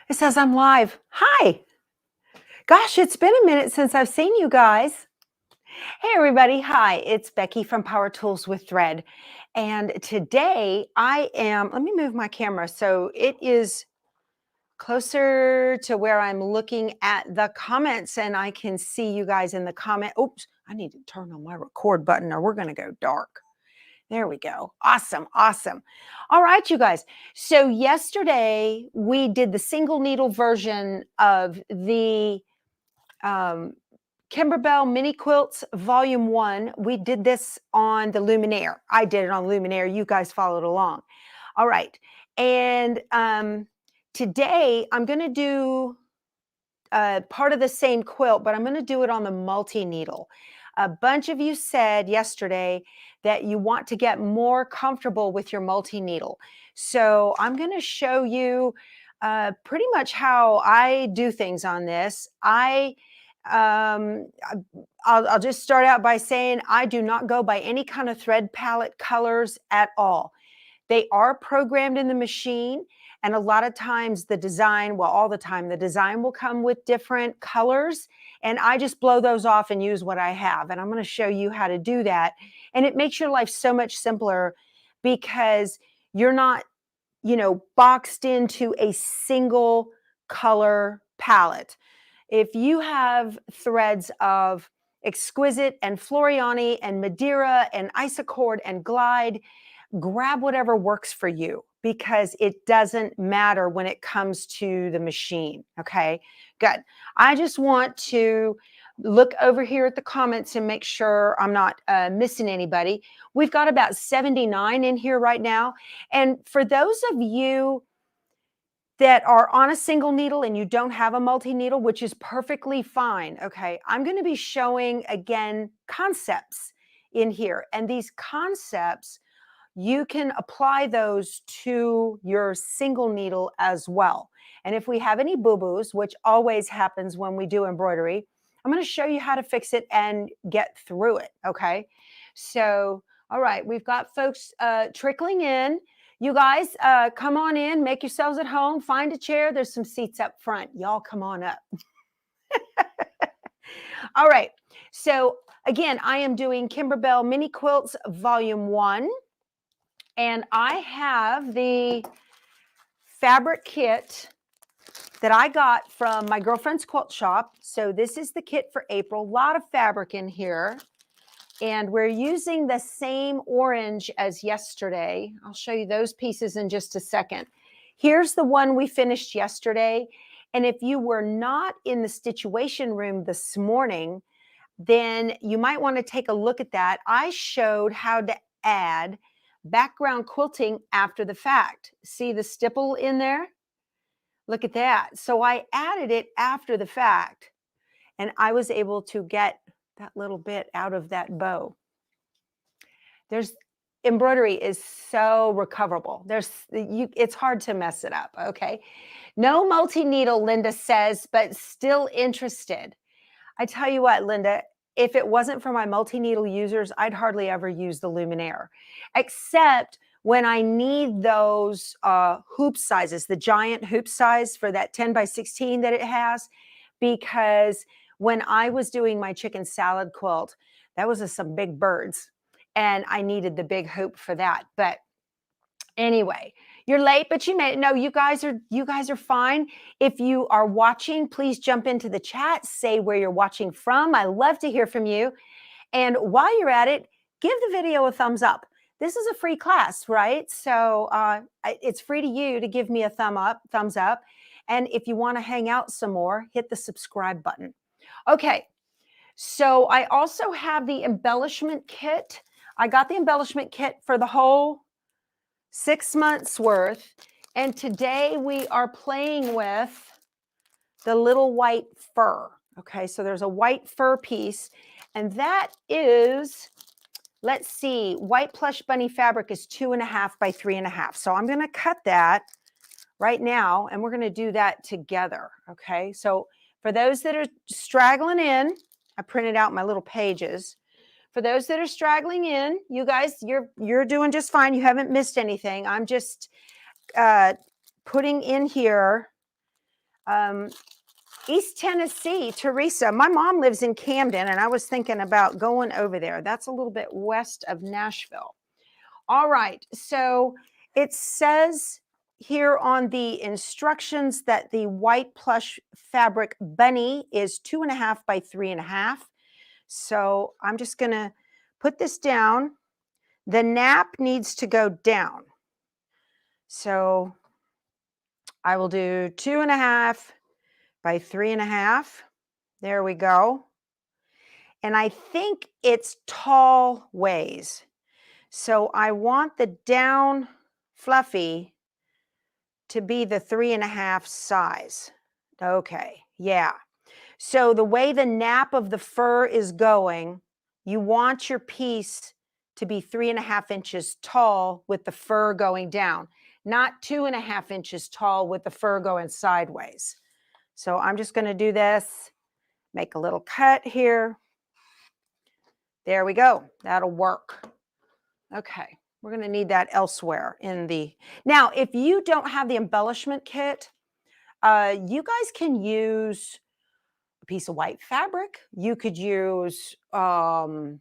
It says I'm live. Hi. Gosh, it's been a minute since I've seen you guys. Hey, everybody. Hi, it's Becky from Power Tools with Thread. And today let me move my camera so it is closer to where I'm looking at the comments and I can see you guys in the comment. Oops, I need to turn on my record button or we're going to go dark. There we go. Awesome. Awesome. All right, you guys. So yesterday we did the single needle version of the Kimberbell Mini-Quilts Volume 1. We did this on the Luminaire. I did it on Luminaire. You guys followed along. All right. And today I'm going to do part of the same quilt, but I'm going to do it on the multi-needle. A bunch of you said yesterday that you want to get more comfortable with your multi-needle. So I'm going to show you pretty much how I do things on this. I'll just start out by saying I do not go by any kind of thread palette colors at all. They are programmed in the machine. And a lot of times the design, well, all the time, the design will come with different colors. And I just blow those off and use what I have. And I'm going to show you how to do that. And it makes your life so much simpler because you're not, boxed into a single color palette. If you have threads of Exquisite and Floriani and Madeira and Isocord and Glide, grab whatever works for you because it doesn't matter when it comes to the machine. Okay, good. I just want to look over here at the comments and make sure I'm not missing anybody. We've got about 79 in here right now. And for those of you that are on a single needle and you don't have a multi-needle, which is perfectly fine, okay, I'm going to be showing, again, concepts in here. And these concepts, you can apply those to your single needle as well. And if we have any boo-boos, which always happens when we do embroidery, I'm going to show you how to fix it and get through it, okay? So, all right, we've got folks trickling in. You guys, come on in, make yourselves at home, find a chair. There's some seats up front. Y'all come on up. All right, so again, I am doing Kimberbell Mini-Quilts Volume 1. And I have the fabric kit that I got from my girlfriend's quilt shop. So this is the kit for April. A lot of fabric in here. And we're using the same orange as yesterday. I'll show you those pieces in just a second. Here's the one we finished yesterday. And if you were not in the situation room this morning, then you might want to take a look at that. I showed how to add background quilting after the fact. See the stipple in there? Look at that. So I added it after the fact, and I was able to get that little bit out of that bow. Embroidery is so recoverable. It's hard to mess it up, okay? No multi-needle, Linda says, but still interested. I tell you what, Linda, if it wasn't for my multi-needle users, I'd hardly ever use the Luminaire, except when I need those hoop sizes, the giant hoop size for that 10 by 16 that it has, because when I was doing my chicken salad quilt, that was some big birds, and I needed the big hoop for that. But anyway, you're late, but you made it. No, you guys are fine. If you are watching, please jump into the chat, say where you're watching from. I love to hear from you. And while you're at it, give the video a thumbs up. This is a free class, right? So it's free to you to give me a thumbs up. And if you want to hang out some more, hit the subscribe button. Okay, so I also have the embellishment kit. I got the embellishment kit for the whole 6 months worth. And today we are playing with the little white fur. Okay, so there's a white fur piece, and that is, let's see, white plush bunny fabric is 2.5 by 3.5. So I'm going to cut that right now, and we're going to do that together. Okay, so for those that are straggling in, I printed out my little pages. For those that are straggling in, you guys, you're doing just fine. You haven't missed anything. I'm just putting in here East Tennessee, Teresa. My mom lives in Camden, and I was thinking about going over there. That's a little bit west of Nashville. All right, so it says here on the instructions that the white plush fabric bunny is 2.5 by 3.5. So I'm just going to put this down. The nap needs to go down. So I will do 2.5 by 3.5. There we go. And I think it's tall ways. So I want the down fluffy to be the 3.5 size. Okay, yeah. So the way the nap of the fur is going, you want your piece to be 3.5 inches tall with the fur going down, not 2.5 inches tall with the fur going sideways. So I'm just going to do this, make a little cut here. There we go. That'll work. Okay, we're going to need that elsewhere in the... Now, if you don't have the embellishment kit, you guys can use a piece of white fabric. You could use some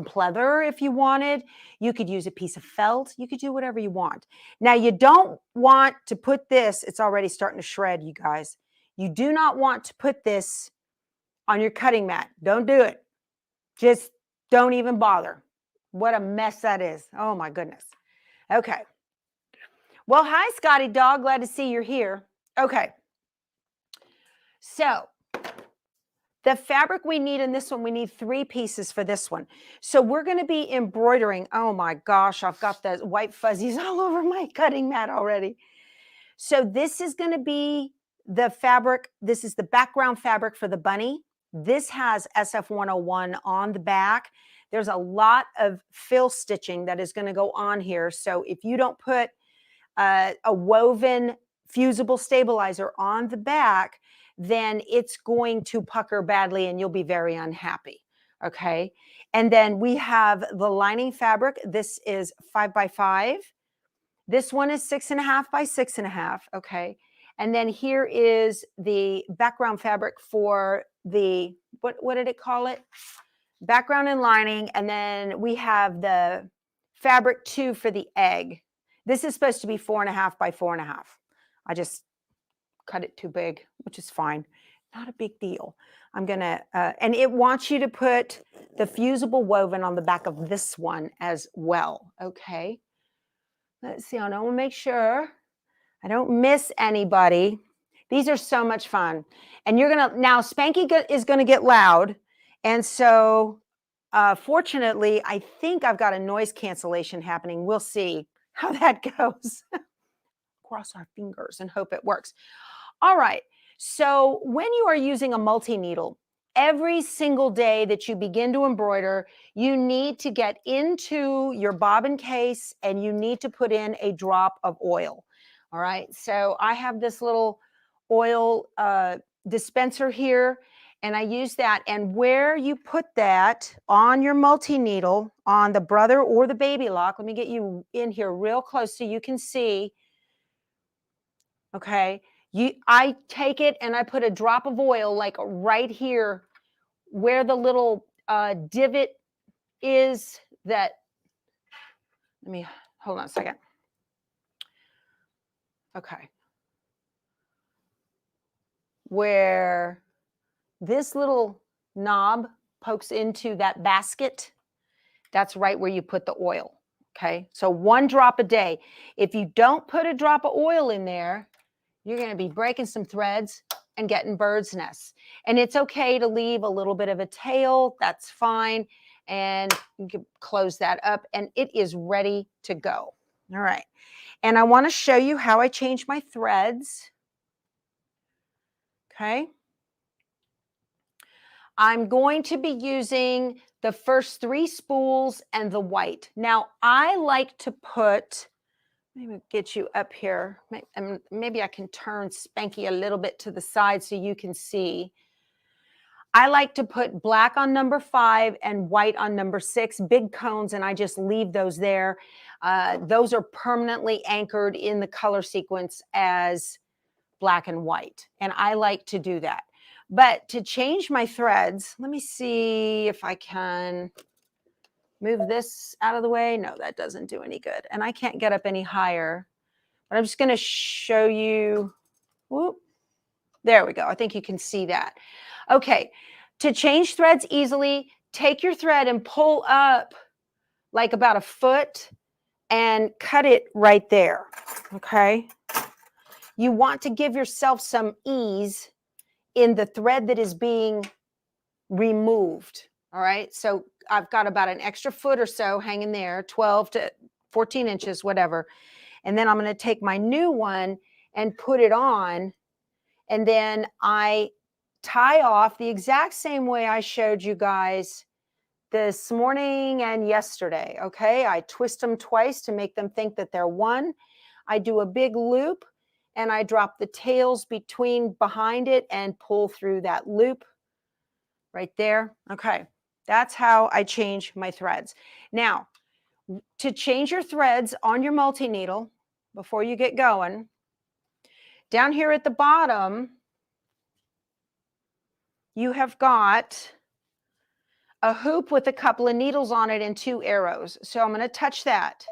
pleather if you wanted. You could use a piece of felt. You could do whatever you want. Now, you don't want to put this... It's already starting to shred, you guys. You do not want to put this on your cutting mat. Don't do it. Just don't even bother. What a mess that is. Oh, my goodness. Okay. Well, hi, Scotty Dog. Glad to see you're here. Okay. So the fabric we need in this one, we need 3 pieces for this one. So we're going to be embroidering. Oh, my gosh. I've got the white fuzzies all over my cutting mat already. So this is going to be the fabric. This is the background fabric for the bunny. This has SF101 on the back. There's a lot of fill stitching that is going to go on here. So if you don't put a woven fusible stabilizer on the back, then it's going to pucker badly and you'll be very unhappy. Okay. And then we have the lining fabric. This is 5 by 5. This one is 6.5 by 6.5. Okay. And then here is the background fabric for the, what did it call it? Background and lining. And then we have the fabric 2 for the egg. This is supposed to be 4.5 by 4.5. I just cut it too big, which is fine. Not a big deal. I'm going to, and it wants you to put the fusible woven on the back of this one as well. Okay. Let's see. I want to make sure I don't miss anybody. These are so much fun. And you're going to, now Spanky is going to get loud. And so fortunately, I think I've got a noise cancellation happening. We'll see how that goes. Cross our fingers and hope it works. All right. So when you are using a multi-needle, every single day that you begin to embroider, you need to get into your bobbin case and you need to put in a drop of oil. All right. So I have this little oil dispenser here, and I use that. And where you put that on your multi-needle, on the brother or the baby lock, let me get you in here real close so you can see. Okay. I take it and I put a drop of oil like right here where the little divot is that, let me, hold on a second. Okay. Where this little knob pokes into that basket, that's right where you put the oil. Okay. So 1 drop a day. If you don't put a drop of oil in there, you're going to be breaking some threads and getting bird's nests. And it's okay to leave a little bit of a tail. That's fine. And you can close that up and it is ready to go. All right. And I want to show you how I change my threads. Okay. I'm going to be using the first 3 spools and the white. Now, I like to put, maybe get you up here. Maybe I can turn Spanky a little bit to the side so you can see. I like to put black on number 5 and white on number 6, big cones, and I just leave those there. Those are permanently anchored in the color sequence as black and white. And I like to do that. But to change my threads, let me see if I can move this out of the way. No, that doesn't do any good. And I can't get up any higher. But I'm just going to show you. Whoop. There we go. I think you can see that. Okay. To change threads easily, take your thread and pull up like about a foot and cut it right there. Okay. You want to give yourself some ease in the thread that is being removed. All right. So I've got about an extra foot or so hanging there, 12 to 14 inches, whatever. And then I'm going to take my new one and put it on. And then I tie off the exact same way I showed you guys this morning and yesterday. Okay. I twist them twice to make them think that they're one. I do a big loop and I drop the tails behind it and pull through that loop right there. Okay. That's how I change my threads. Now, to change your threads on your multi-needle before you get going, down here at the bottom, you have got a hoop with a couple of needles on it and 2 arrows. So I'm going to touch that.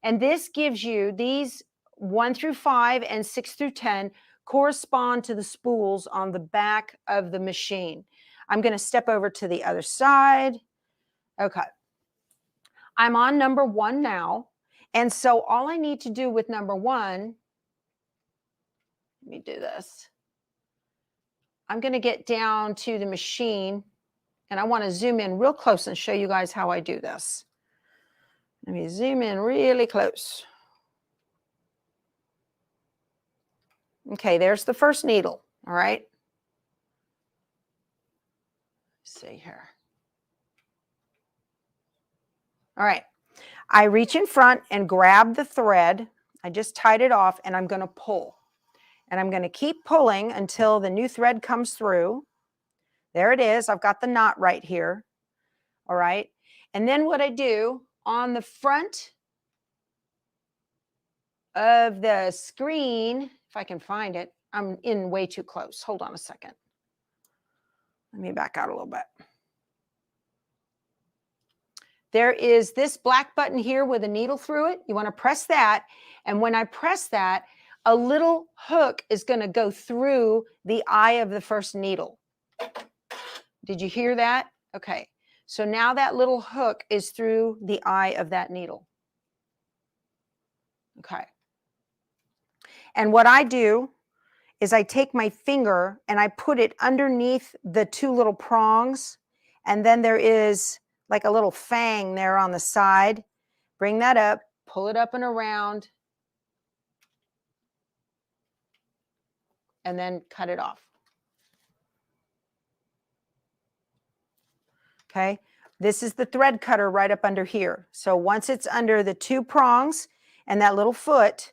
And this gives you these 1 through 5 and 6 through 10 correspond to the spools on the back of the machine. I'm going to step over to the other side. Okay. I'm on number 1 now. And so all I need to do with number 1, let me do this. I'm going to get down to the machine and I want to zoom in real close and show you guys how I do this. Let me zoom in really close. Okay, there's the first needle. All right. Let's see here. All right. I reach in front and grab the thread. I just tied it off and I'm going to pull. And I'm going to keep pulling until the new thread comes through. There it is. I've got the knot right here. All right. And then what I do on the front of the screen, if I can find it, I'm in way too close. Hold on a second. Let me back out a little bit. There is this black button here with a needle through it. You want to press that. And when I press that, a little hook is going to go through the eye of the first needle. Did you hear that? Okay. So now that little hook is through the eye of that needle. Okay. And what I do is I take my finger and I put it underneath the 2 little prongs. And then there is like a little fang there on the side. Bring that up, pull it up and around, and then cut it off. Okay. This is the thread cutter right up under here. So once it's under the 2 prongs and that little foot,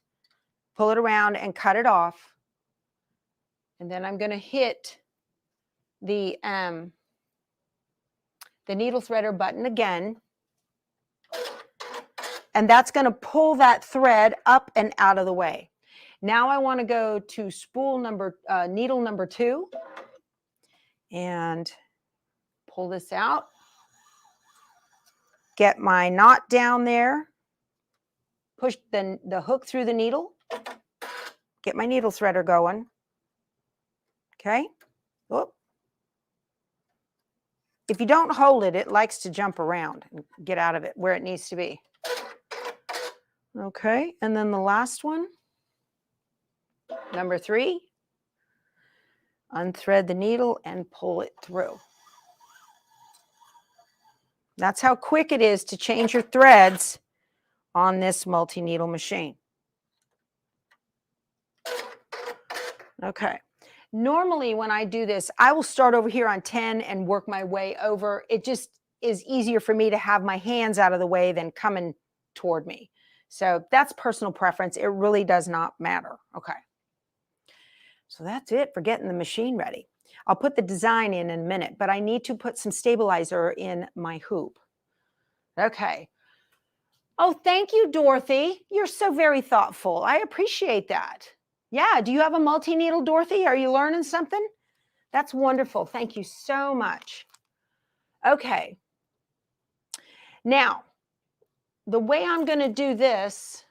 pull it around and cut it off. And then I'm going to hit the needle threader button again. And that's going to pull that thread up and out of the way. Now I want to go to spool needle number 2 and pull this out. Get my knot down there. Push the hook through the needle. Get my needle threader going. Okay. Whoop. If you don't hold it, it likes to jump around and get out of it where it needs to be. Okay. And then the last one, number 3, unthread the needle and pull it through. That's how quick it is to change your threads on this multi-needle machine. Okay. Normally when I do this, I will start over here on 10 and work my way over. It just is easier for me to have my hands out of the way than coming toward me. So that's personal preference. It really does not matter. Okay. So that's it for getting the machine ready. I'll put the design in a minute, but I need to put some stabilizer in my hoop. Okay. Oh, thank you, Dorothy. You're so very thoughtful. I appreciate that. Yeah, do you have a multi-needle, Dorothy? Are you learning something? That's wonderful. Thank you so much. Okay. Now, the way I'm going to do this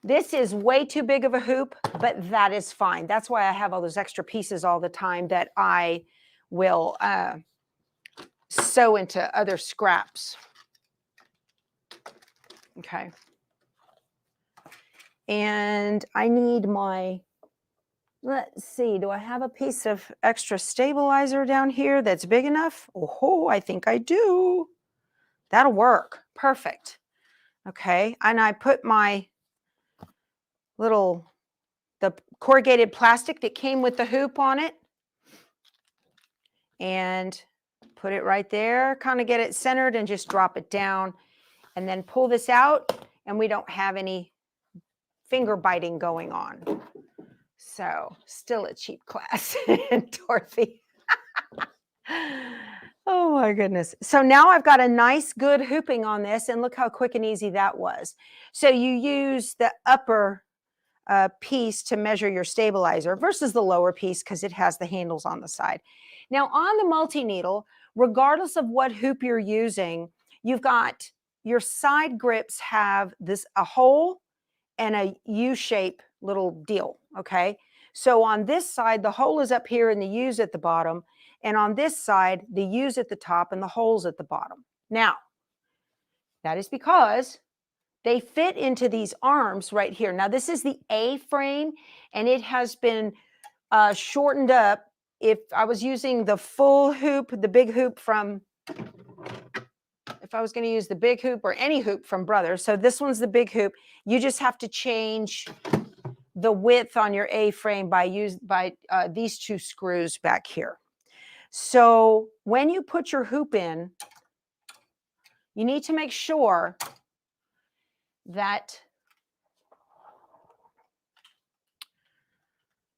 is way too big of a hoop, but that is fine. That's why I have all those extra pieces all the time that I will sew into other scraps. Okay. And I need my, let's see, do I have a piece of extra stabilizer down here that's big enough? Oh, I think I do. That'll work. Perfect. Okay. And I put my the corrugated plastic that came with the hoop on it and put it right there, kind of get it centered and just drop it down and then pull this out and we don't have any finger biting going on. So still a cheap class, Dorothy. Oh my goodness. So now I've got a nice good hooping on this and look how quick and easy that was. So you use the upper piece to measure your stabilizer versus the lower piece because it has the handles on the side. Now on the multi-needle, regardless of what hoop you're using, you've got your side grips have a hole and a U-shape little deal, okay? So on this side, the hole is up here and the U's at the bottom. And on this side, the U's at the top and the hole's at the bottom. Now, that is because they fit into these arms right here. Now, this is the A frame, and it has been shortened up. If I was using the full hoop, the big hoop from, if I was going to use the big hoop or any hoop from Brothers, so this one's the big hoop, you just have to change the width on your A frame by these two screws back here. So when you put your hoop in, you need to make sure that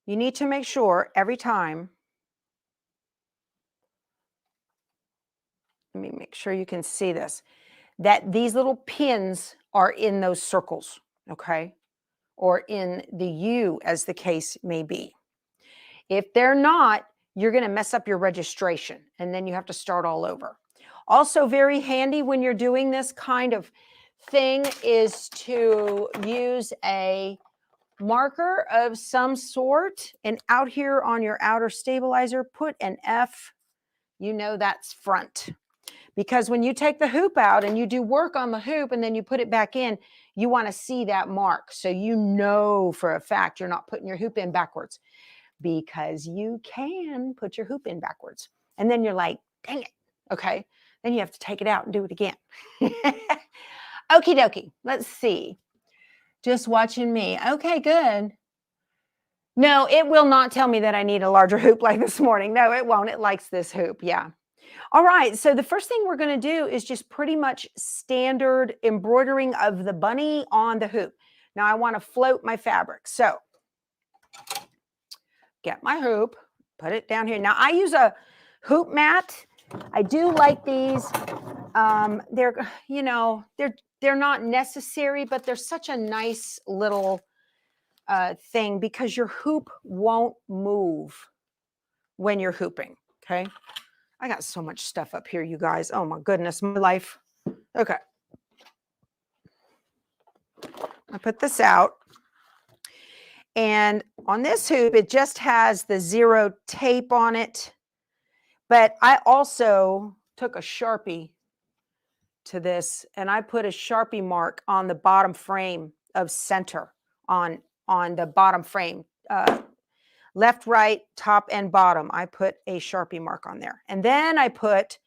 every time, let me make sure you can see this, that these little pins are in those circles, okay? Or in the U, as the case may be. If they're not, you're going to mess up your registration, and then you have to start all over. Also very handy when you're doing this kind of thing is to use a marker of some sort, and out here on your outer stabilizer, put an F. You know that's front. Because when you take the hoop out and you do work on the hoop and then you put it back in, you want to see that mark. So you know for a fact you're not putting your hoop in backwards, because you can put your hoop in backwards. And then you're like, dang it. Okay. Then you have to take it out and do it again. Okie dokie. Let's see. Just watching me. Okay, good. No, it will not tell me that I need a larger hoop like this morning. No, it won't. It likes this hoop. Yeah. All right, so the first thing we're going to do is just pretty much standard embroidering of the bunny on the hoop. Now I want to float my fabric. So get my hoop, put it down here. Now I use a hoop mat. I do like these. They're, you know, they're not necessary, but they're such a nice little thing because your hoop won't move when you're hooping, okay? I got so much stuff up here, you guys. Oh my goodness, my life. Okay. I put this out. And on this hoop, it just has the 0 tape on it. But I also took a Sharpie to this and I put a Sharpie mark on the bottom frame of center on the bottom frame. Left, right, top, and bottom. I put a Sharpie mark on there. And then I put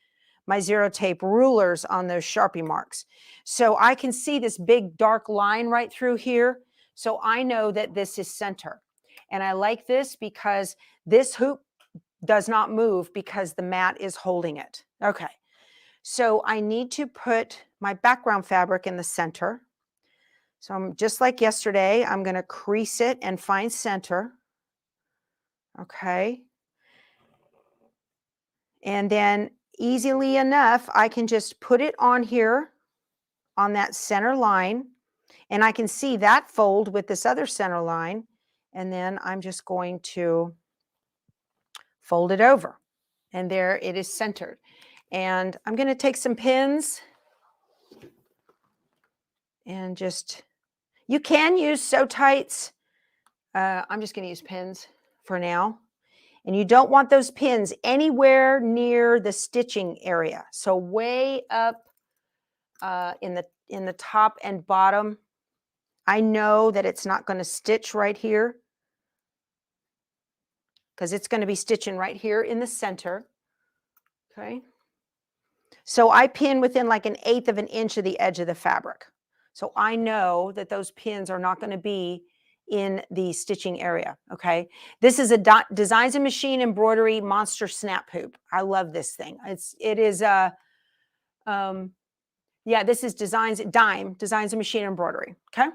my 0 tape rulers on those Sharpie marks. So I can see this big dark line right through here. So I know that this is center. And I like this because this hoop does not move because the mat is holding it. Okay. So I need to put my background fabric in the center. So I'm just like yesterday, I'm going to crease it and find center. Okay. And then easily enough, I can just put it on here on that center line. And I can see that fold with this other center line. And then I'm just going to fold it over. And there it is centered. And I'm going to take some pins and just, you can use sew tights. I'm just going to use pins for now. And you don't want those pins anywhere near the stitching area. So way up in the top and bottom. I know that it's not going to stitch right here because it's going to be stitching right here in the center. Okay. So I pin within like 1/8 of an inch of the edge of the fabric. So I know that those pins are not going to be in the stitching area. Okay. This is a Designs and Machine Embroidery Monster Snap Hoop. I love this thing. It is a, yeah, this is Designs and Machine Embroidery. Okay.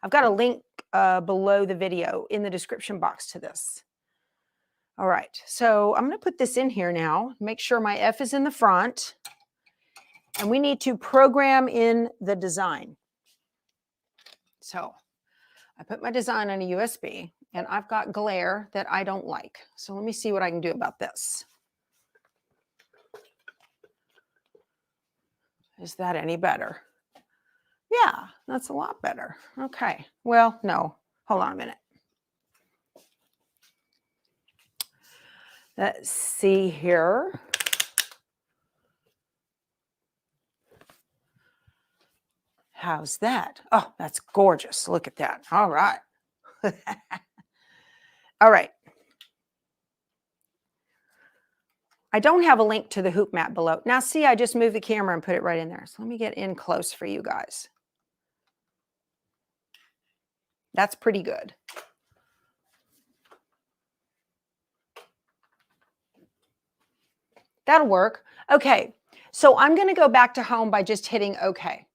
I've got a link below the video in the description box to this. All right. So I'm going to put this in here now. Make sure my F is in the front. And we need to program in the design. So I put my design on a USB and I've got glare that I don't like. So let me see what I can do about this. Is that any better? Yeah, that's a lot better. Okay. Well, no, hold on a minute. Let's see here. How's that? Oh, that's gorgeous. Look at that. All right. All right. I don't have a link to the hoop map below. Now, see, I just moved the camera and put it right in there. So let me get in close for you guys. That's pretty good. That'll work. Okay, so I'm going to go back to home by just hitting OK.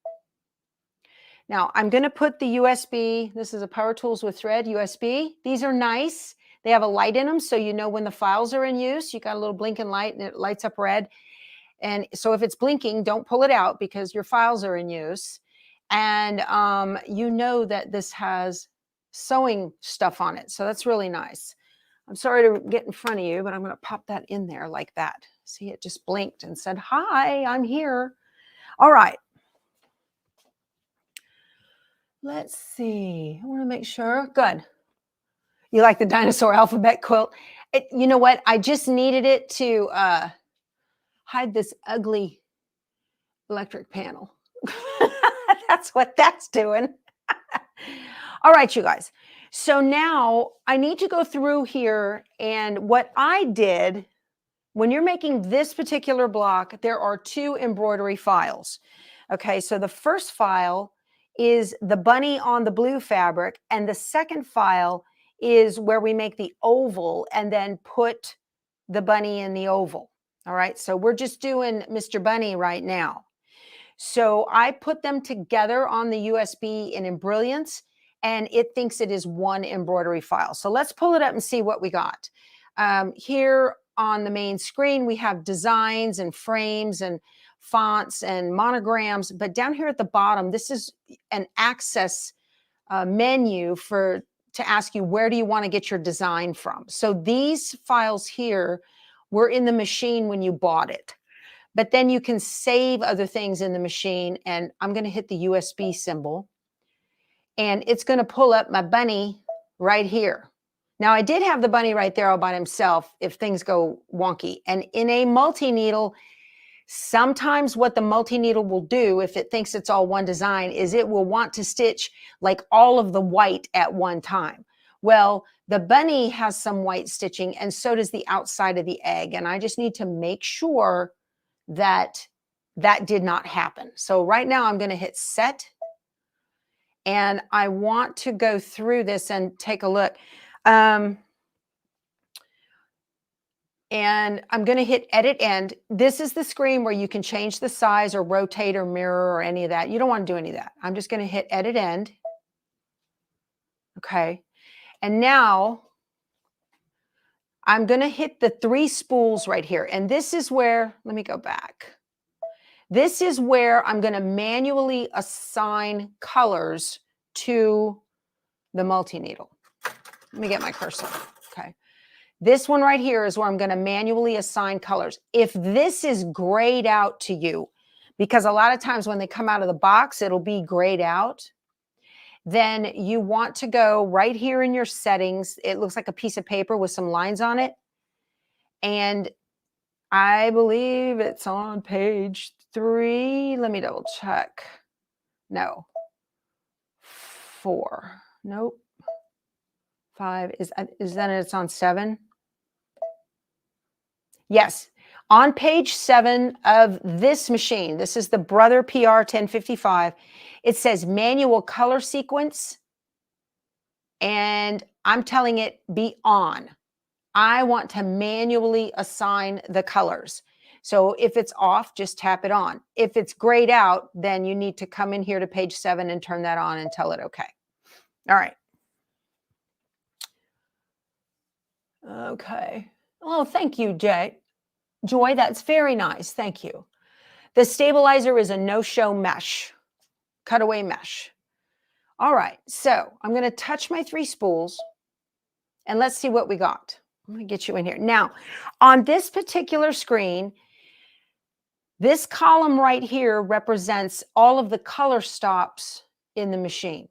Now, I'm going to put the USB. This is a Power Tools with Thread USB. These are nice. They have a light in them, so you know when the files are in use. You got a little blinking light, and it lights up red. And so if it's blinking, don't pull it out because your files are in use. And you know that this has sewing stuff on it, so that's really nice. I'm sorry to get in front of you, but I'm going to pop that in there like that. See, it just blinked and said, hi, I'm here. All right. Let's see. I want to make sure. Good. You like the dinosaur alphabet quilt? You know what? I just needed it to hide this ugly electric panel. That's what that's doing. All right, you guys. So now I need to go through here, and what I did, when you're making this particular block, there are 2 embroidery files. Okay, so the first file is the bunny on the blue fabric, and the second file is where we make the oval and then put the bunny in the oval. All right, so we're just doing Mr. Bunny right now. So I put them together on the USB in Embrilliance, and it thinks it is one embroidery file. So let's pull it up and see what we got. Here on the main screen, we have designs and frames and fonts and monograms. But down here at the bottom, this is an access menu to ask you, where do you want to get your design from? So these files here were in the machine when you bought it. But then you can save other things in the machine. And I'm going to hit the USB symbol. And it's going to pull up my bunny right here. Now, I did have the bunny right there all by himself if things go wonky. And in a multi-needle, sometimes what the multi-needle will do, if it thinks it's all one design, is it will want to stitch like all of the white at one time. Well, the bunny has some white stitching, and so does the outside of the egg. And I just need to make sure that that did not happen. So right now I'm going to hit set. And I want to go through this and take a look. And I'm going to hit edit end. This is the screen where you can change the size or rotate or mirror or any of that. You don't want to do any of that. I'm just going to hit edit end. Okay. And now I'm going to hit the 3 spools right here. And this is where, let me go back. This is where I'm going to manually assign colors to the multi-needle. Let me get my cursor. Okay. This one right here is where I'm going to manually assign colors. If this is grayed out to you, because a lot of times when they come out of the box, it'll be grayed out, then you want to go right here in your settings. It looks like a piece of paper with some lines on it. And I believe it's on page 3. Let me double check. No. 4. Nope. 5. Is then it's on 7? Yes. On page 7 of this machine, this is the Brother PR 1055. It says manual color sequence. And I'm telling it be on. I want to manually assign the colors. So if it's off, just tap it on. If it's grayed out, then you need to come in here to page 7 and turn that on and tell it okay. All right. Okay. Oh, thank you, Joy. That's very nice. Thank you. The stabilizer is a no-show mesh, cutaway mesh. All right. So I'm going to touch my 3 spools and let's see what we got. I'm going to get you in here. Now, on this particular screen, this column right here represents all of the color stops in the machine,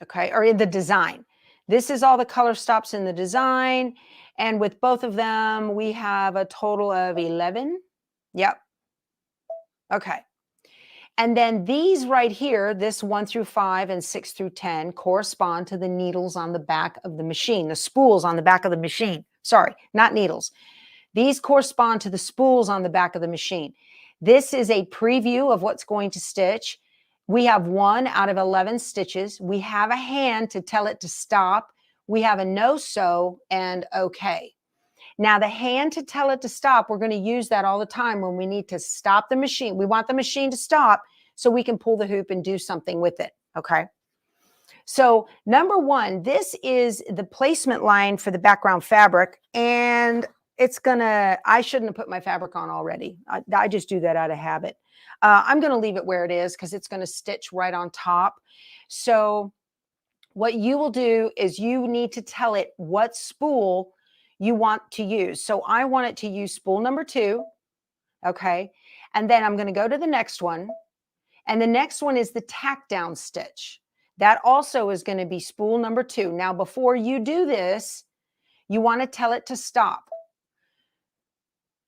okay, or in the design. This is all the color stops in the design, and with both of them, we have a total of 11. Yep. Okay. And then these right here, this 1 through 5 and 6 through 10, correspond to the needles on the back of the machine, the spools on the back of the machine. Sorry, not needles. These correspond to the spools on the back of the machine. This is a preview of what's going to stitch. We have 1 out of 11 stitches. We have a hand to tell it to stop. We have a no-sew and okay. Now, the hand to tell it to stop, we're going to use that all the time when we need to stop the machine. We want the machine to stop so we can pull the hoop and do something with it, okay? So, number 1, this is the placement line for the background fabric, and it's going to, I shouldn't have put my fabric on already. I just do that out of habit. I'm going to leave it where it is because it's going to stitch right on top. So, what you will do is you need to tell it what spool you want to use. So I want it to use spool number 2, okay? And then I'm going to go to the next one, and the next one is the tack down stitch. That also is going to be spool number 2. Now, before you do this, you want to tell it to stop,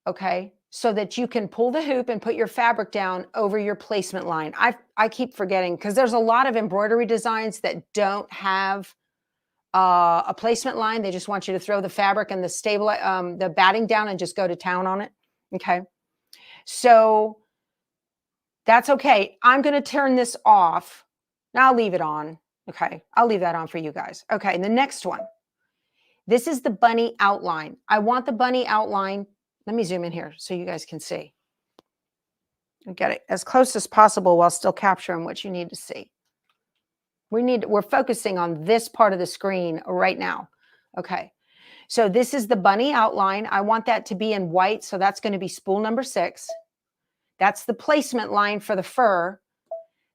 okay? So that you can pull the hoop and put your fabric down over your placement line. I keep forgetting because there's a lot of embroidery designs that don't have a placement line. They just want you to throw the fabric and the batting down and just go to town on it. Okay. So that's okay. I'm going to turn this off. Now I'll leave it on. Okay. I'll leave that on for you guys. Okay. And the next one, this is the bunny outline. I want the bunny outline. Let me zoom in here so you guys can see. Get it as close as possible while still capturing what you need to see. We're focusing on this part of the screen right now. Okay. So this is the bunny outline. I want that to be in white. So that's going to be spool number 6. That's the placement line for the fur.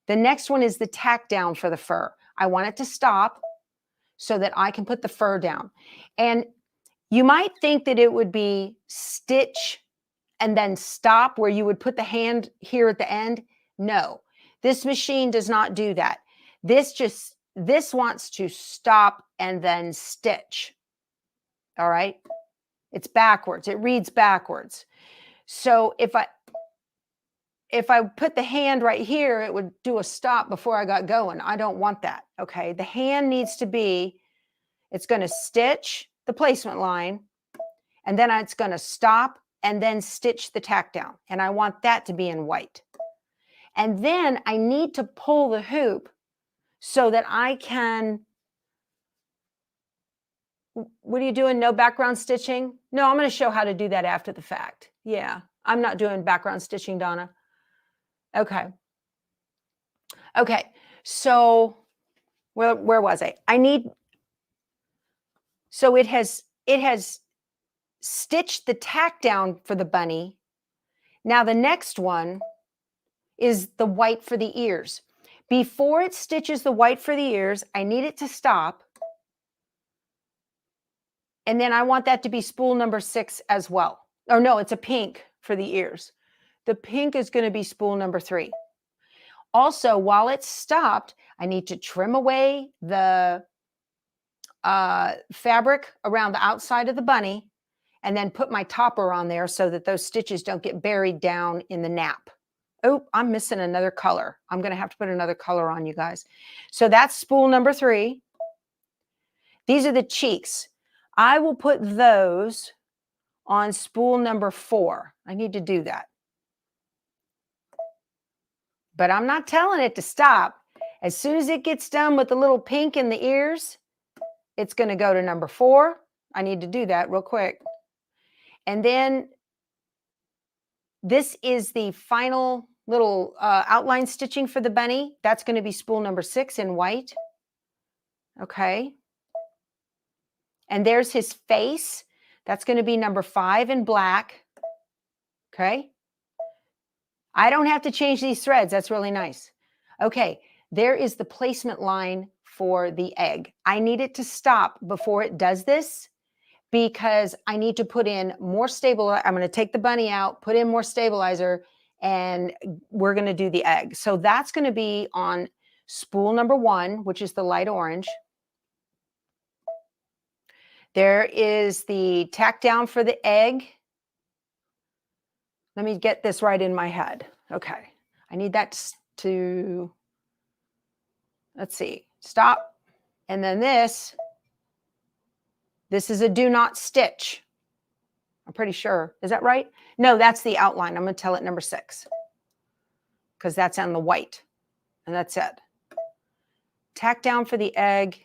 The next one is the tack down for the fur. I want it to stop so that I can put the fur down. And you might think that it would be stitch and then stop where you would put the hand here at the end. No, this machine does not do that. This wants to stop and then stitch. All right. It's backwards. It reads backwards. So if I put the hand right here, it would do a stop before I got going. I don't want that. Okay. The hand needs to be, it's going to stitch the placement line, and then it's going to stop and then stitch the tack down. And I want that to be in white. And then I need to pull the hoop so that I can, what are you doing? No background stitching? No, I'm going to show how to do that after the fact. Yeah, I'm not doing background stitching, Donna. Okay. Okay, so where was I? So it has stitched the tack down for the bunny. Now the next one, is the white for the ears. Before it stitches the white for the ears, I need it to stop. And then I want that to be spool number 6 as well. Oh no, it's a pink for the ears. The pink is going to be spool number 3. Also, while it's stopped, I need to trim away the fabric around the outside of the bunny and then put my topper on there so that those stitches don't get buried down in the nap. Oh, I'm missing another color. I'm going to have to put another color on, you guys. So that's spool number 3. These are the cheeks. I will put those on spool number 4. I need to do that. But I'm not telling it to stop. As soon as it gets done with the little pink in the ears, it's going to go to number 4. I need to do that real quick. And then this is the final little outline stitching for the bunny. That's going to be spool number 6 in white. Okay. And there's his face. That's going to be number 5 in black. Okay. I don't have to change these threads. That's really nice. Okay. There is the placement line for the egg. I need it to stop before it does this because I need to put in more stabilizer. I'm going to take the bunny out, put in more stabilizer, and we're going to do the egg. So that's going to be on spool number 1, which is the light orange. There is the tack down for the egg. Let me get this right in my head. Okay. I need that to, let's see, stop. And then this is a do not stitch. I'm pretty sure. Is that right? No, that's the outline. I'm going to tell it number 6 because that's on the white. And that's it. Tack down for the egg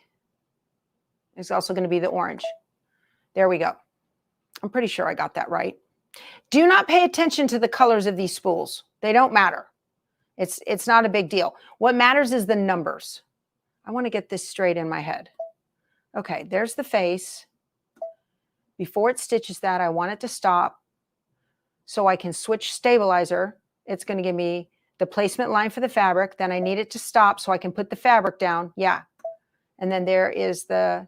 is also going to be the orange. There we go. I'm pretty sure I got that right. Do not pay attention to the colors of these spools. They don't matter. It's not a big deal. What matters is the numbers. I want to get this straight in my head. Okay, there's the face. Before it stitches that, I want it to stop so I can switch stabilizer. It's going to give me the placement line for the fabric. Then I need it to stop so I can put the fabric down. Yeah. And then there is the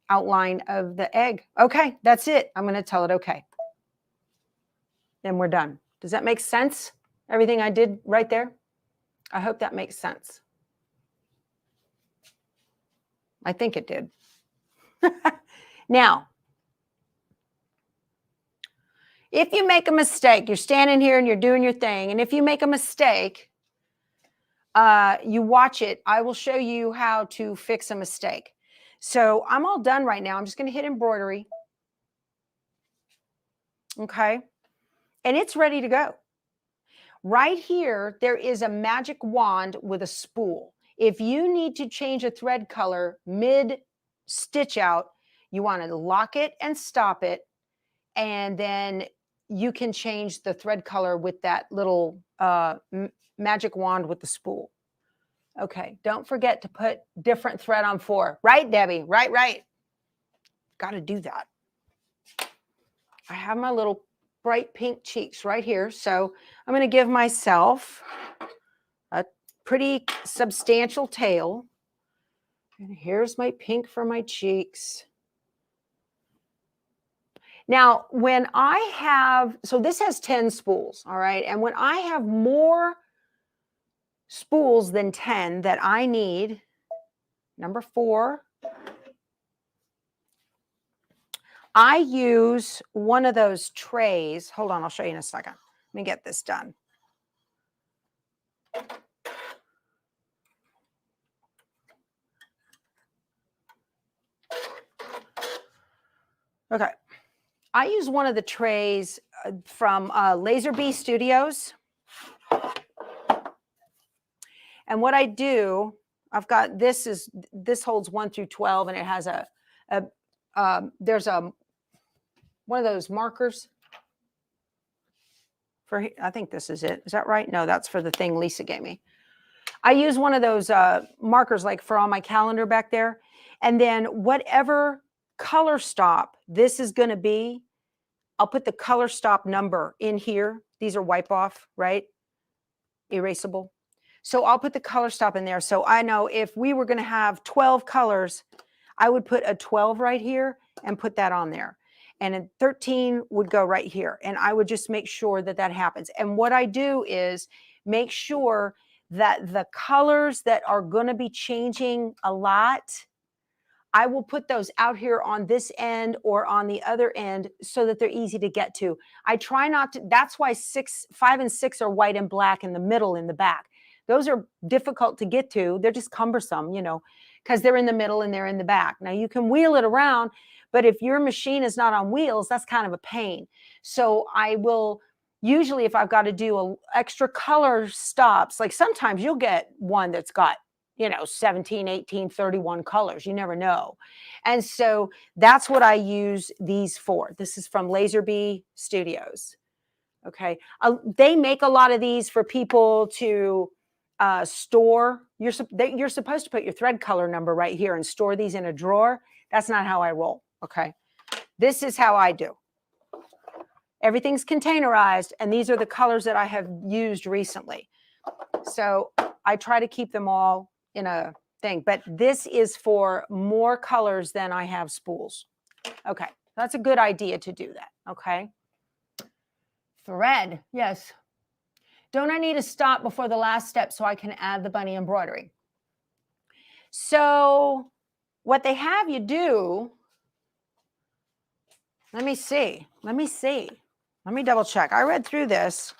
outline of the egg. Okay, that's it. I'm going to tell it okay. Then we're done. Does that make sense? Everything I did right there? I hope that makes sense. I think it did. Now, if you make a mistake, you're standing here and you're doing your thing, and if you make a mistake, you watch it. I will show you how to fix a mistake. So I'm all done right now. I'm just going to hit embroidery. Okay. And it's ready to go. Right here, there is a magic wand with a spool. If you need to change a thread color mid-stitch out, you want to lock it and stop it, and then you can change the thread color with that little magic wand with the spool. Okay, don't forget to put different thread on 4. Right, Debbie? Right. Got to do that. I have my little bright pink cheeks right here. So I'm going to give myself a pretty substantial tail. And here's my pink for my cheeks. Now, when I have, so this has 10 spools, all right? And when I have more spools than 10 that I need, number 4, I use one of those trays. Hold on, I'll show you in a second. Let me get this done. Okay. I use one of the trays from Laser Bee Studios. And what I do, I've got, this holds 1 through 12, and it has there's one of those markers for, I think this is it. Is that right? No, that's for the thing Lisa gave me. I use one of those markers like for on my calendar back there. And then whatever color stop this is going to be, I'll put the color stop number in here. These are wipe off, right? erasable. So I'll put the color stop in there. So I know if we were going to have 12 colors, I would put a 12 right here and put that on there. And a 13 would go right here. And I would just make sure that that happens. And what I do is make sure that the colors that are going to be changing a lot, I will put those out here on this end or on the other end so that they're easy to get to. I try not to, that's why 5 and 6 are white and black in the middle in the back. Those are difficult to get to. They're just cumbersome, you know, because they're in the middle and they're in the back. Now you can wheel it around, but if your machine is not on wheels, that's kind of a pain. So I will usually, if I've got to do a extra color stops, like sometimes you'll get one that's got, you know, 17, 18, 31 colors. You never know. And so that's what I use these for. This is from Laserbee Studios. Okay. They make a lot of these for people to store. You're supposed to put your thread color number right here and store these in a drawer. That's not how I roll. Okay. This is how I do. Everything's containerized, and these are the colors that I have used recently. So I try to keep them all in a thing, but this is for more colors than I have spools. Okay, that's a good idea to do that. Okay. Thread, yes. Don't I need to stop before the last step so I can add the bunny embroidery? So what they have you do, let me see. Let me double check. I read through this.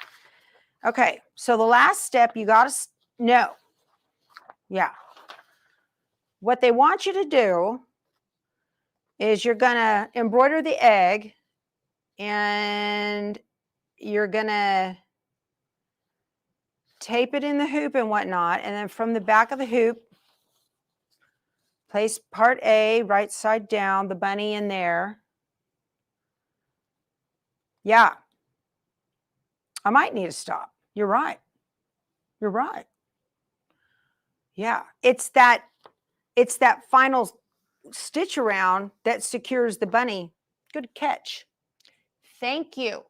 Okay, so the last step you got to know. Yeah. What they want you to do is you're going to embroider the egg, and you're going to tape it in the hoop and whatnot. And then from the back of the hoop, place part A, right side down, the bunny in there. Yeah. I might need to stop. You're right. You're right. Yeah. It's that final stitch around that secures the bunny. Good catch. Thank you,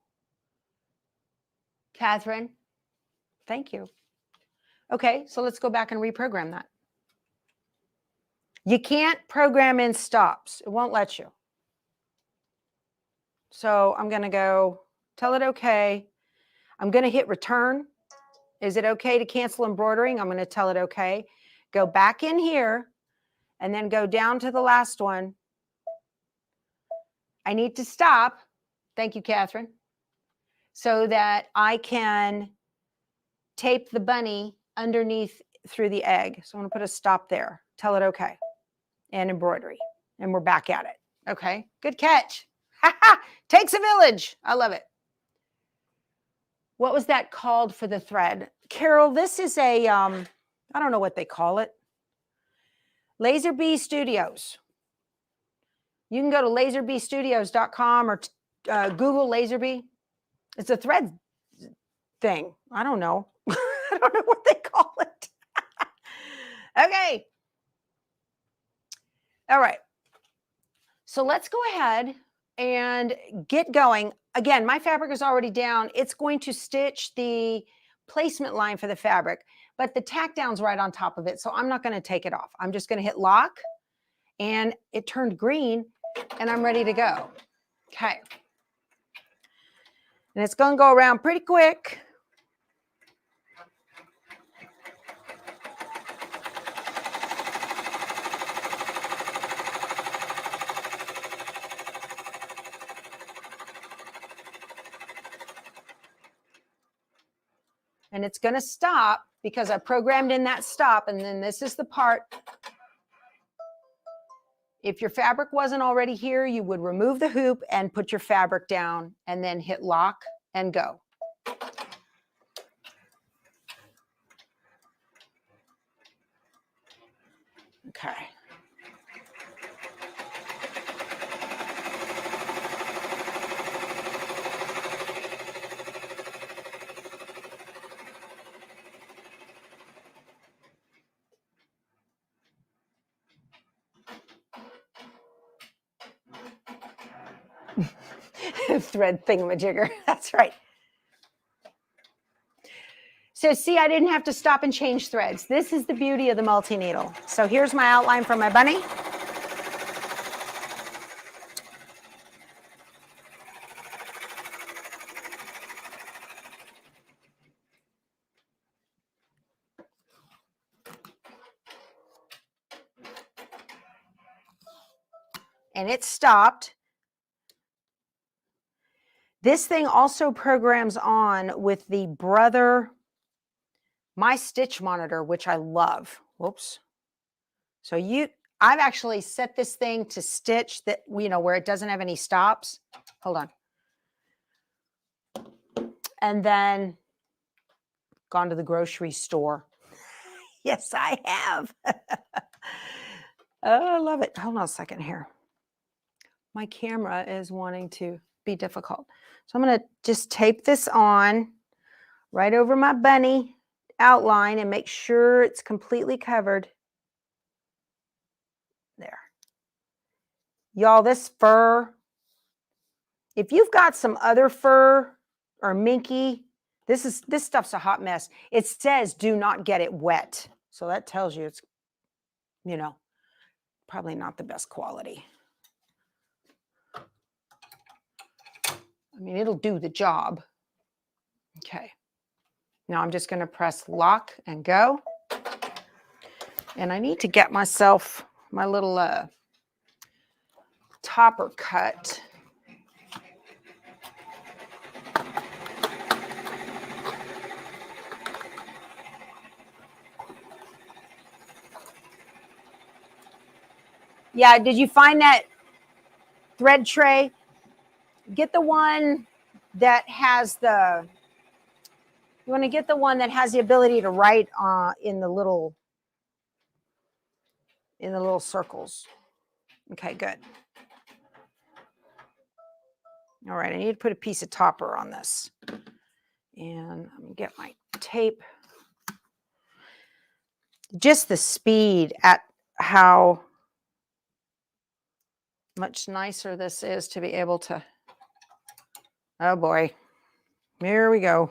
Catherine. Thank you. Okay, so let's go back and reprogram that. You can't program in stops. It won't let you. So I'm going to go tell it okay. I'm going to hit return. Is it okay to cancel embroidering? I'm going to tell it okay. Go back in here and then go down to the last one. I need to stop. Thank you, Catherine. So that I can tape the bunny underneath through the egg. So I'm going to put a stop there. Tell it okay. And embroidery. And we're back at it. Okay. Good catch. Takes a village. I love it. What was that called for the thread? Carol, this is a, I don't know what they call it. Laserbee Studios. You can go to laserbeestudios.com or Google Laserbee. It's a thread thing. I don't know. I don't know what they call it. Okay. All right. So let's go ahead and get going. Again, my fabric is already down. It's going to stitch the placement line for the fabric, but the tack down's right on top of it. So I'm not going to take it off. I'm just going to hit lock, and it turned green, and I'm ready to go. Okay. And it's going to go around pretty quick. And it's going to stop because I programmed in that stop. And then this is the part. If your fabric wasn't already here, you would remove the hoop and put your fabric down and then hit lock and go. Okay. Thread thingamajigger. That's right. So see, I didn't have to stop and change threads. This is the beauty of the multi-needle. So here's my outline for my bunny. And it stopped. This thing also programs on with the Brother My Stitch Monitor, which I love. Whoops. So I've actually set this thing to stitch that, where it doesn't have any stops. Hold on. And then gone to the grocery store. Yes, I have. Oh, I love it. Hold on a second here. My camera is wanting to be difficult. So I'm going to just tape this on right over my bunny outline and make sure it's completely covered. There. Y'all, this fur, if you've got some other fur or minky, this stuff's a hot mess. It says do not get it wet. So that tells you it's, probably not the best quality. I mean, it'll do the job. Okay. Now I'm just going to press lock and go. And I need to get myself my little topper cut. Yeah, did you find that thread tray? Get the one that has you want to get the one that has the ability to write in the little circles. Okay, good. All right, I need to put a piece of topper on this. And I'm going to get my tape. Just the speed at how much nicer this is to be able to, oh boy, here we go.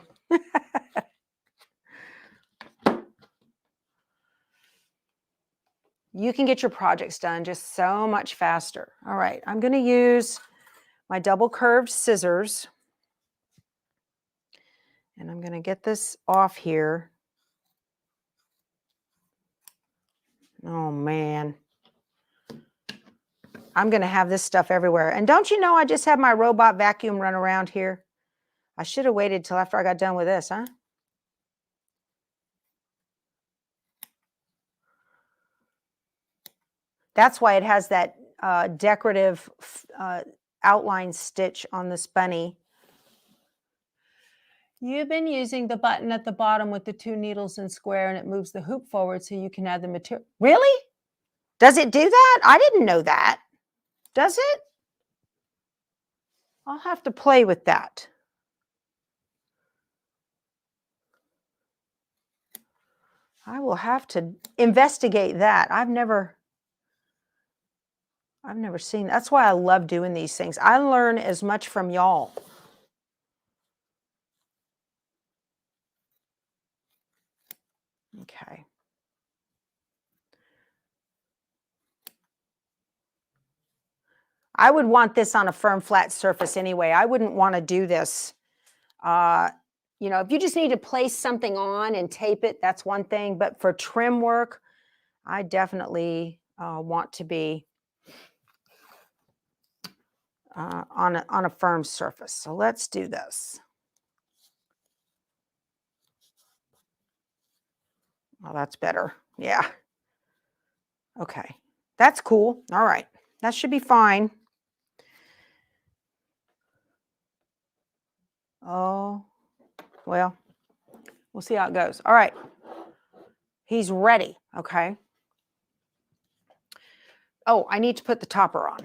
You can get your projects done just so much faster. All right, I'm going to use my double curved scissors. And I'm going to get this off here. Oh, man. I'm going to have this stuff everywhere. And don't you know I just have my robot vacuum run around here? I should have waited till after I got done with this, huh? That's why it has that decorative outline stitch on this bunny. You've been using the button at the bottom with the 2 needles and square, and it moves the hoop forward so you can add the material. Really? Does it do that? I didn't know that. Does it? I'll have to play with that. I will have to investigate that. I've never seen. That's why I love doing these things. I learn as much from y'all. Okay. I would want this on a firm, flat surface anyway. I wouldn't want to do this. If you just need to place something on and tape it, that's one thing. But for trim work, I definitely want to be on a firm surface. So let's do this. Oh, that's better. Yeah. Okay. That's cool. All right. That should be fine. Oh, well, we'll see how it goes. All right. He's ready. Okay. Oh, I need to put the topper on.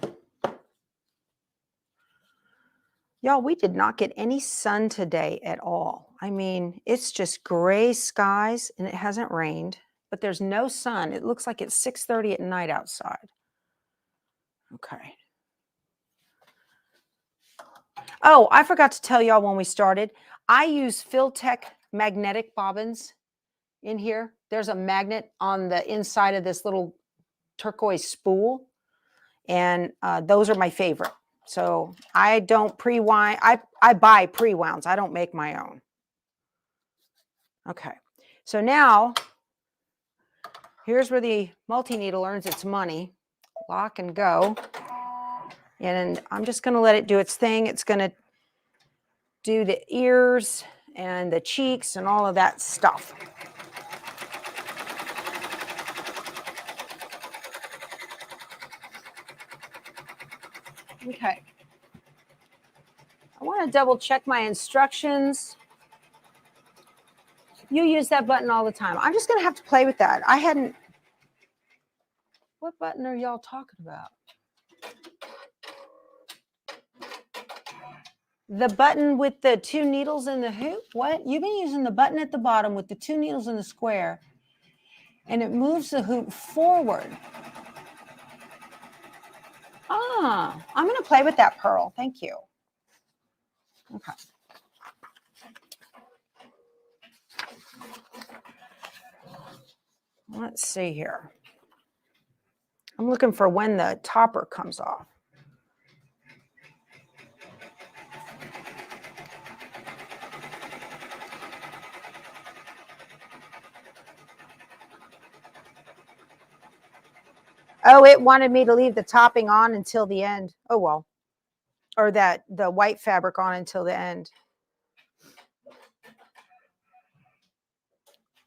Y'all, we did not get any sun today at all. I mean, it's just gray skies and it hasn't rained, but there's no sun. It looks like it's 6:30 at night outside. Okay. Oh, I forgot to tell y'all when we started, I use Filtech magnetic bobbins in here. There's a magnet on the inside of this little turquoise spool, and those are my favorite. So I don't pre-wind. I buy pre-wounds. I don't make my own. Okay, so now here's where the multi-needle earns its money. Lock and go. And I'm just going to let it do its thing. It's going to do the ears and the cheeks and all of that stuff. Okay. I want to double check my instructions. You use that button all the time. I'm just going to have to play with that. I hadn't. What button are y'all talking about? The button with the 2 needles in the hoop? What? You've been using the button at the bottom with the 2 needles in the square, and it moves the hoop forward. Ah, I'm going to play with that, Pearl. Thank you. Okay. Let's see here. I'm looking for when the topper comes off. Oh, it wanted me to leave the topping on until the end. Oh, well. Or that the white fabric on until the end.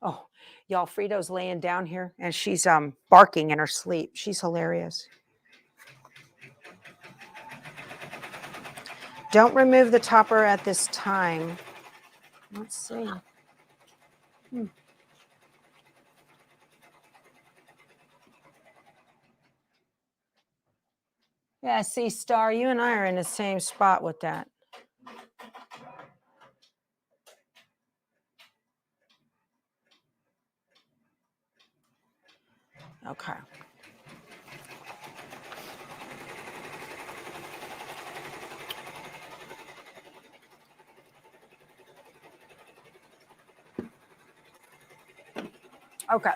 Oh, y'all, Frito's laying down here and she's barking in her sleep. She's hilarious. Don't remove the topper at this time. Let's see. Yeah, see, Star, you and I are in the same spot with that. Okay. Okay.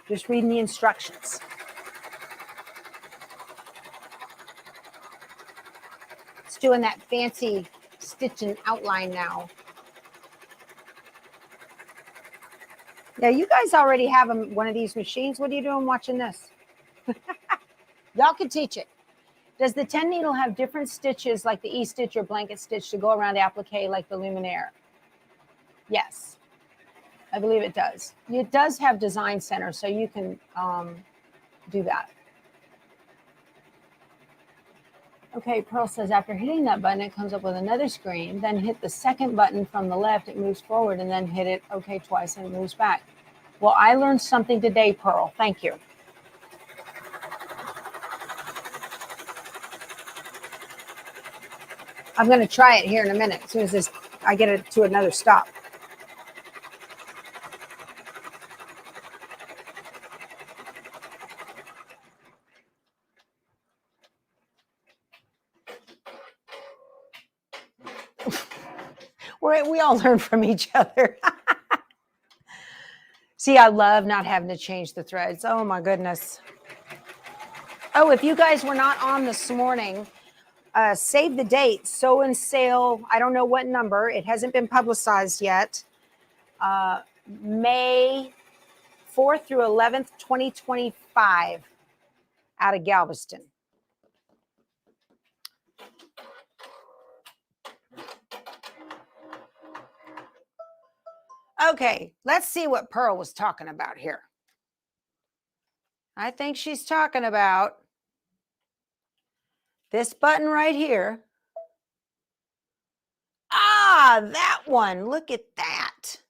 Just reading the instructions. It's doing that fancy stitching outline now. Yeah, you guys already have one of these machines. What are you doing watching this? Y'all can teach it. Does the 10 needle have different stitches like the E-stitch or blanket stitch to go around the applique like the Luminaire? Yes, I believe it does. It does have Design Center, so you can do that. Okay, Pearl says after hitting that button, it comes up with another screen. Then hit the second button from the left, it moves forward, and then hit it okay twice and it moves back. Well, I learned something today, Pearl. Thank you. I'm going to try it here in a minute as soon as I get it to another stop. We all learn from each other. See, I love not having to change the threads. Oh, my goodness. Oh, if you guys were not on this morning, save the date. Sew and Sale, I don't know what number. It hasn't been publicized yet. May 4th through 11th, 2025 out of Galveston. Okay, let's see what Pearl was talking about here. I think she's talking about this button right here. Ah, that one. Look at that.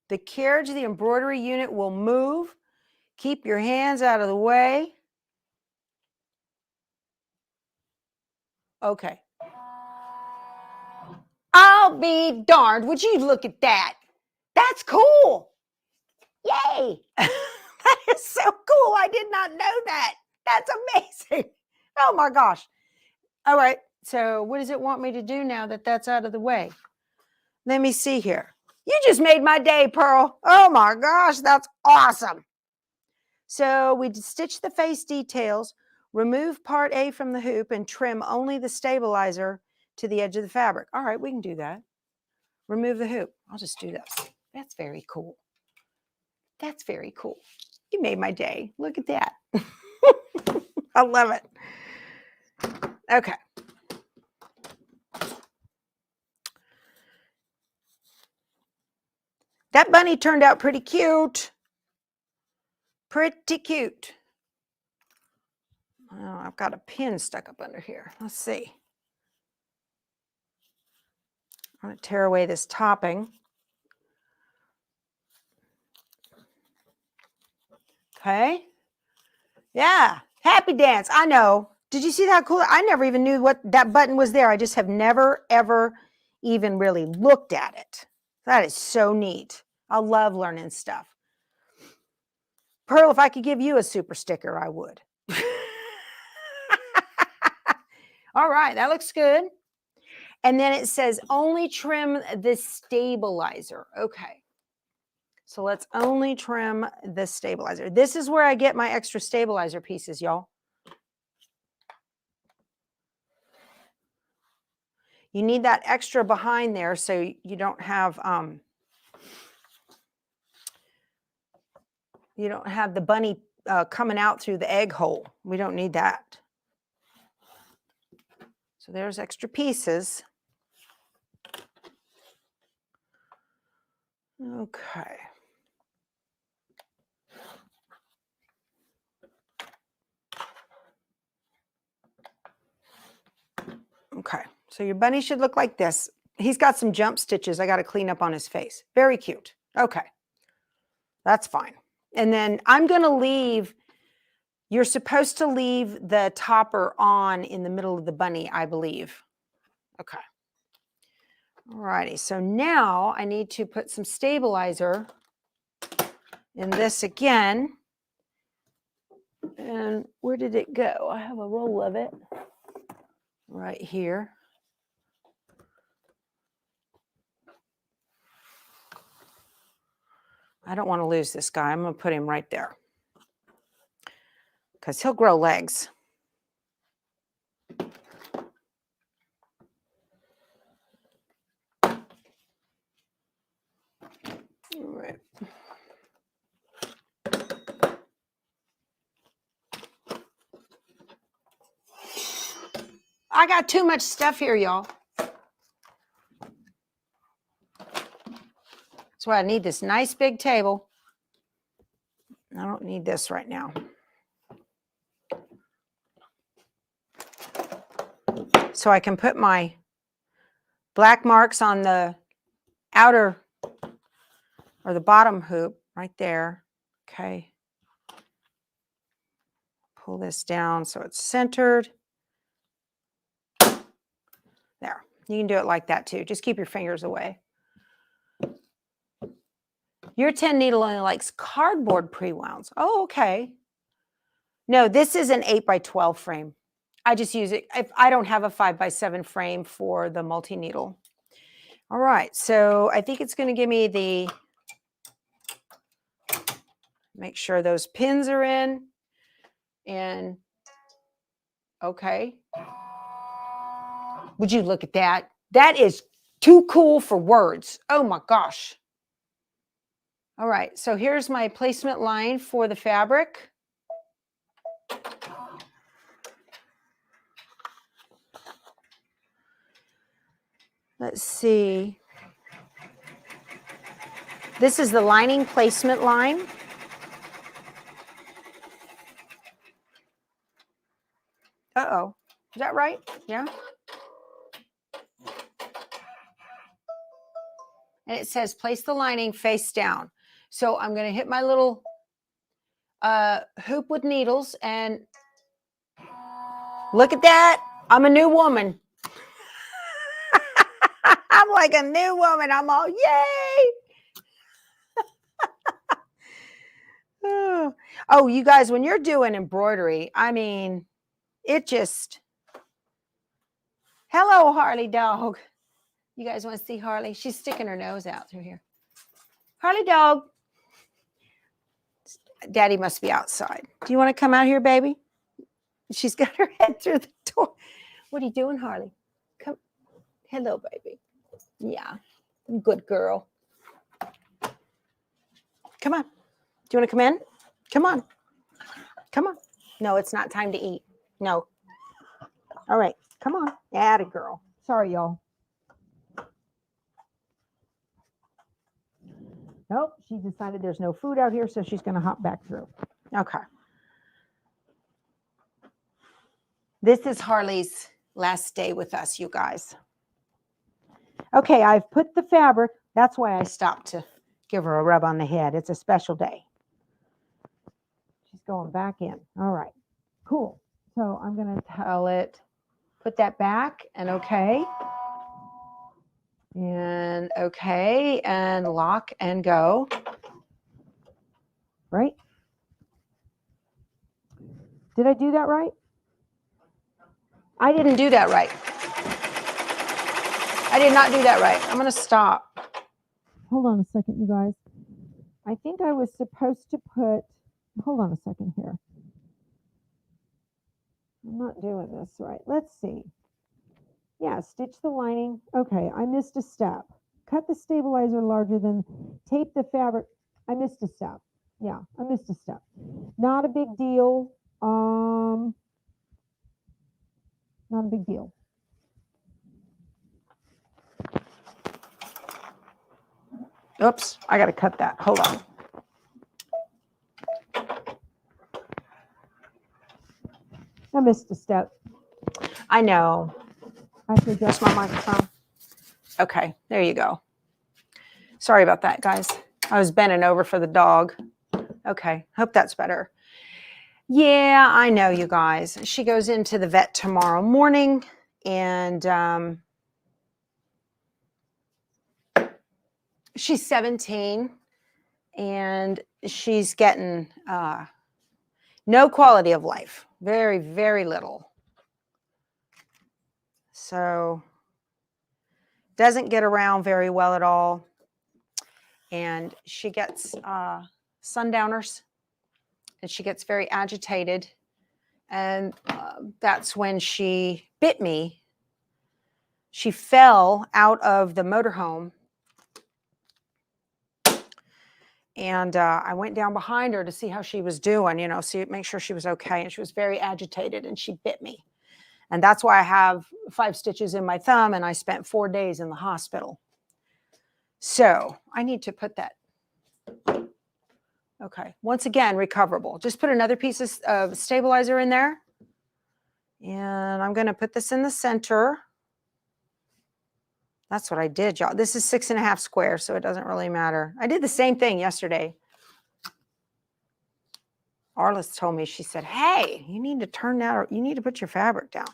The carriage of the embroidery unit will move. Keep your hands out of the way. Okay. I'll be darned. Would you look at that? That's cool. Yay. That is so cool. I did not know that. That's amazing. Oh my gosh. All right. So what does it want me to do now that that's out of the way? Let me see here. You just made my day, Pearl. Oh my gosh, that's awesome. So we stitch the face details, remove part A from the hoop, and trim only the stabilizer to the edge of the fabric. All right, we can do that. Remove the hoop. I'll just do this. That's very cool. That's very cool. You made my day. Look at that. I love it. Okay. That bunny turned out pretty cute. Pretty cute. Oh, I've got a pin stuck up under here. Let's see. I'm going to tear away this topping. Okay. Yeah. Happy dance. I know. Did you see that cool? I never even knew what that button was there. I just have never, ever even really looked at it. That is so neat. I love learning stuff. Pearl, if I could give you a super sticker, I would. All right, that looks good. And then it says only trim the stabilizer. Okay. So let's only trim the stabilizer. This is where I get my extra stabilizer pieces, y'all. You need that extra behind there so you don't have the bunny coming out through the egg hole. We don't need that. So there's extra pieces. Okay. Okay, so your bunny should look like this. He's got some jump stitches I got to clean up on his face. Very cute. Okay, that's fine. And then I'm going to leave, you're supposed to leave the topper on in the middle of the bunny, I believe. Okay. All righty, so now I need to put some stabilizer in this again. And where did it go? I have a roll of it right here. I don't want to lose this guy. I'm going to put him right there because he'll grow legs. All right. I got too much stuff here, y'all. That's why I need this nice big table. I don't need this right now. So I can put my black marks on the outer or the bottom hoop right there. Okay. Pull this down so it's centered. There. You can do it like that too. Just keep your fingers away. Your 10 needle only likes cardboard pre-wounds. Oh, okay. No, this is an 8x12 frame. I just use it if I don't have a 5x7 frame for the multi-needle. All right, so I think it's going to give me the, make sure those pins are in, and okay. Would you look at that? That is too cool for words. Oh my gosh. All right, so here's my placement line for the fabric. Let's see. This is the lining placement line. Uh-oh. Is that right? Yeah. And it says place the lining face down. So I'm going to hit my little hoop with needles and look at that. I'm a new woman. I'm like a new woman. I'm all, yay. Oh, you guys, when you're doing embroidery, I mean, it just, Hello, Harley dog. You guys want to see Harley? She's sticking her nose out through here. Harley dog. Daddy must be outside. Do you want to come out here, baby? She's got her head through the door. What are you doing, Harley? Come. Hello, baby. Yeah, good girl. Come on. Do you want to come in? Come on. Come on. No, it's not time to eat. No. All right. Come on. Atta girl. Sorry, y'all. Nope. She decided there's no food out here, so she's going to hop back through. Okay. This is Harley's last day with us, you guys. Okay, I've put the fabric. That's why I stopped to give her a rub on the head. It's a special day. She's going back in. All right, cool. So I'm going to tell it, put that back and okay. And okay, and lock and go. Right? Did I do that right? I didn't do that right. I did not do that right. I'm going to stop. Hold on a second, you guys. I think I was supposed to put, hold on a second here. I'm not doing this right. Let's see. Yeah, stitch the lining. Okay, I missed a step. Cut the stabilizer larger than, tape the fabric. I missed a step. Yeah, I missed a step. Not a big deal. Not a big deal. Oops, I got to cut that. Hold on. I missed a step. I know. I have to adjust my microphone. Okay, there you go. Sorry about that, guys. I was bending over for the dog. Okay, hope that's better. Yeah, I know, you guys. She goes into the vet tomorrow morning, and she's 17, and she's getting no quality of life. Very, very little. So doesn't get around very well at all. And she gets sundowners, and she gets very agitated. And that's when she bit me. She fell out of the motorhome. And I went down behind her to see how she was doing, you know, make sure she was okay. And she was very agitated, and she bit me. And that's why I have 5 stitches in my thumb, and I spent 4 days in the hospital. So I need to put that. Okay, once again, recoverable. Just put another piece of stabilizer in there. And I'm going to put this in the center. That's what I did, y'all. This is 6.5 squares, so it doesn't really matter. I did the same thing yesterday. Arliss told me, she said, hey, you need to turn that, or you need to put your fabric down.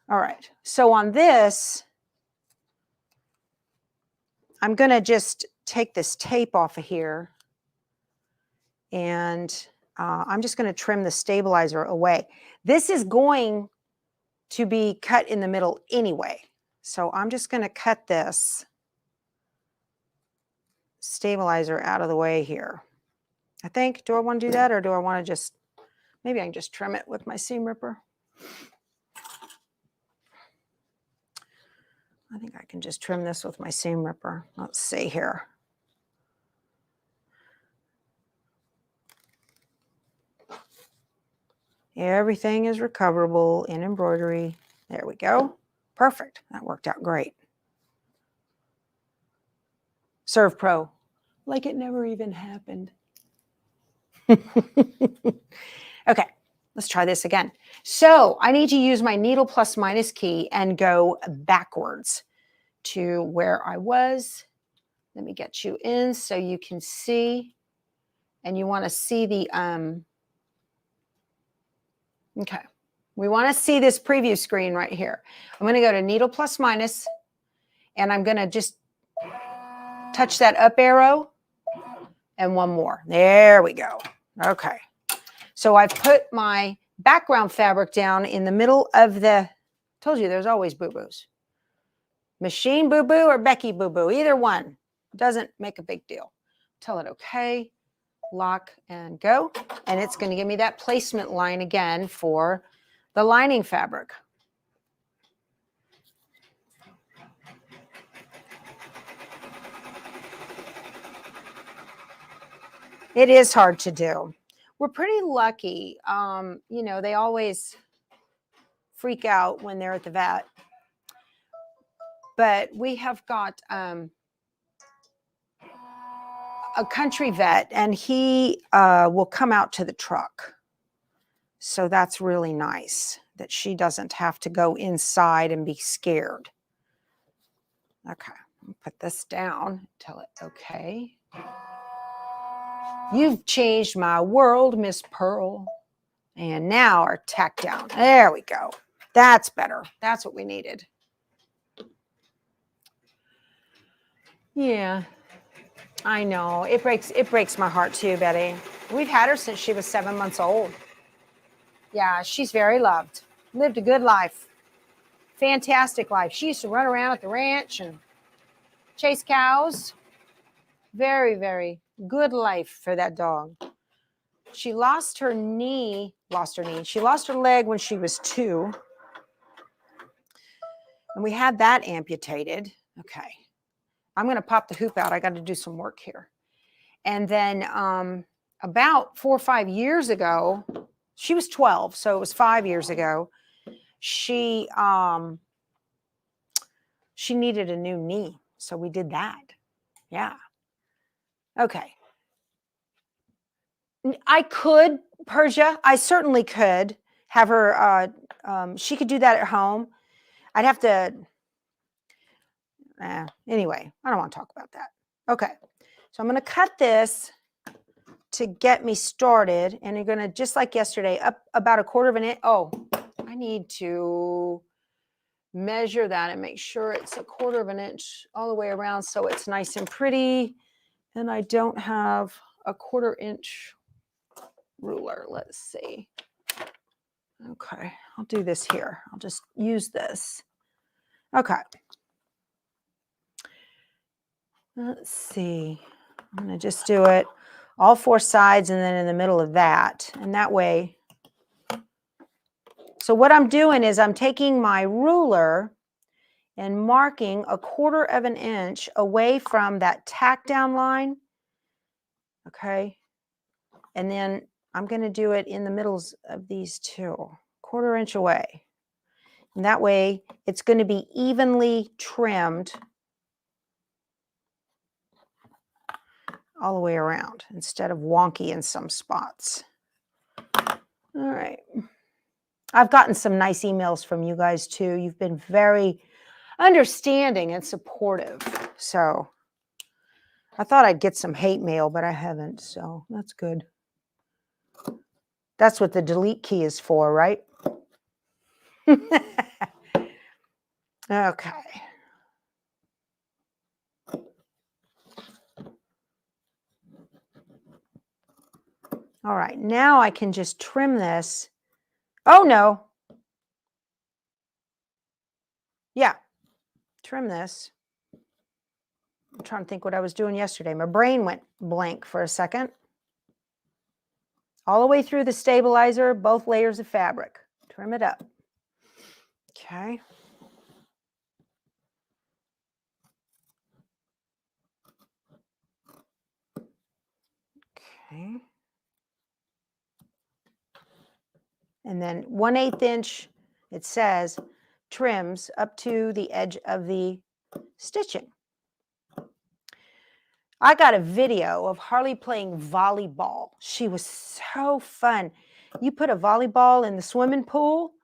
All right, so on this, I'm going to just take this tape off of here, and I'm just going to trim the stabilizer away. This is going to be cut in the middle anyway. So I'm just going to cut this stabilizer out of the way here. I think, do I want to do that, or do I want to just, maybe I can just trim it with my seam ripper. I think I can just trim this with my seam ripper. Let's see here. Everything is recoverable in embroidery. There we go. Perfect. That worked out great. Serve Pro. Like it never even happened. Okay, let's try this again. So I need to use my needle plus minus key and go backwards to where I was. Let me get you in so you can see. And you want to see the, okay. We want to see this preview screen right here. I'm going to go to needle plus minus, and I'm going to just touch that up arrow and one more. There we go. Okay. So I've put my background fabric down in the middle of the Told you there's always boo-boos. Machine boo-boo or Becky boo-boo, either one. Doesn't make a big deal. Tell it okay, lock and go. And it's going to give me that placement line again for the lining fabric. It is hard to do. We're pretty lucky. You know, they always freak out when they're at the vet. But we have got a country vet, and he will come out to the truck. So that's really nice that she doesn't have to go inside and be scared. Okay, I'll put this down. Tell it okay. You've changed my world, Miss Pearl. And now our tack down. There we go. That's better. That's what we needed. Yeah, I know. It breaks my heart too, Betty. We've had her since she was 7 months old. Yeah, she's very loved. Lived a good life. Fantastic life. She used to run around at the ranch and chase cows. Very, very good life for that dog. She lost her knee. She lost her leg when she was 2. And we had that amputated. Okay. I'm going to pop the hoop out. I got to do some work here. And then about 4 or 5 years ago, she was 12, so it was 5 years ago, she needed a new knee. So we did that. Yeah. Okay. I could, Persia, I certainly could have her, she could do that at home. I'd have to, anyway, I don't want to talk about that. Okay. So I'm going to cut this to get me started, and you're going to, just like yesterday, up about 1/4 of an inch. Oh, I need to measure that and make sure it's 1/4 of an inch all the way around so it's nice and pretty, and I don't have a 1/4 inch ruler. Let's see. Okay, I'll do this here. I'll just use this. Okay. Let's see. I'm going to just do it all 4 sides and then in the middle of that. And that way. So what I'm doing is I'm taking my ruler and marking 1/4 of an inch away from that tack down line. Okay. And then I'm going to do it in the middles of these 2, 1/4 inch away. And that way it's going to be evenly trimmed all the way around instead of wonky in some spots. All right. I've gotten some nice emails from you guys too. You've been very understanding and supportive. So I thought I'd get some hate mail, but I haven't. So that's good. That's what the delete key is for, right? Okay. All right, now I can just trim this. Oh, no. Yeah, trim this. I'm trying to think what I was doing yesterday. My brain went blank for a second. All the way through the stabilizer, both layers of fabric. Trim it up. Okay. Okay. And then 1/8 inch, it says, trims up to the edge of the stitching. I got a video of Harley playing volleyball. She was so fun. You put a volleyball in the swimming pool,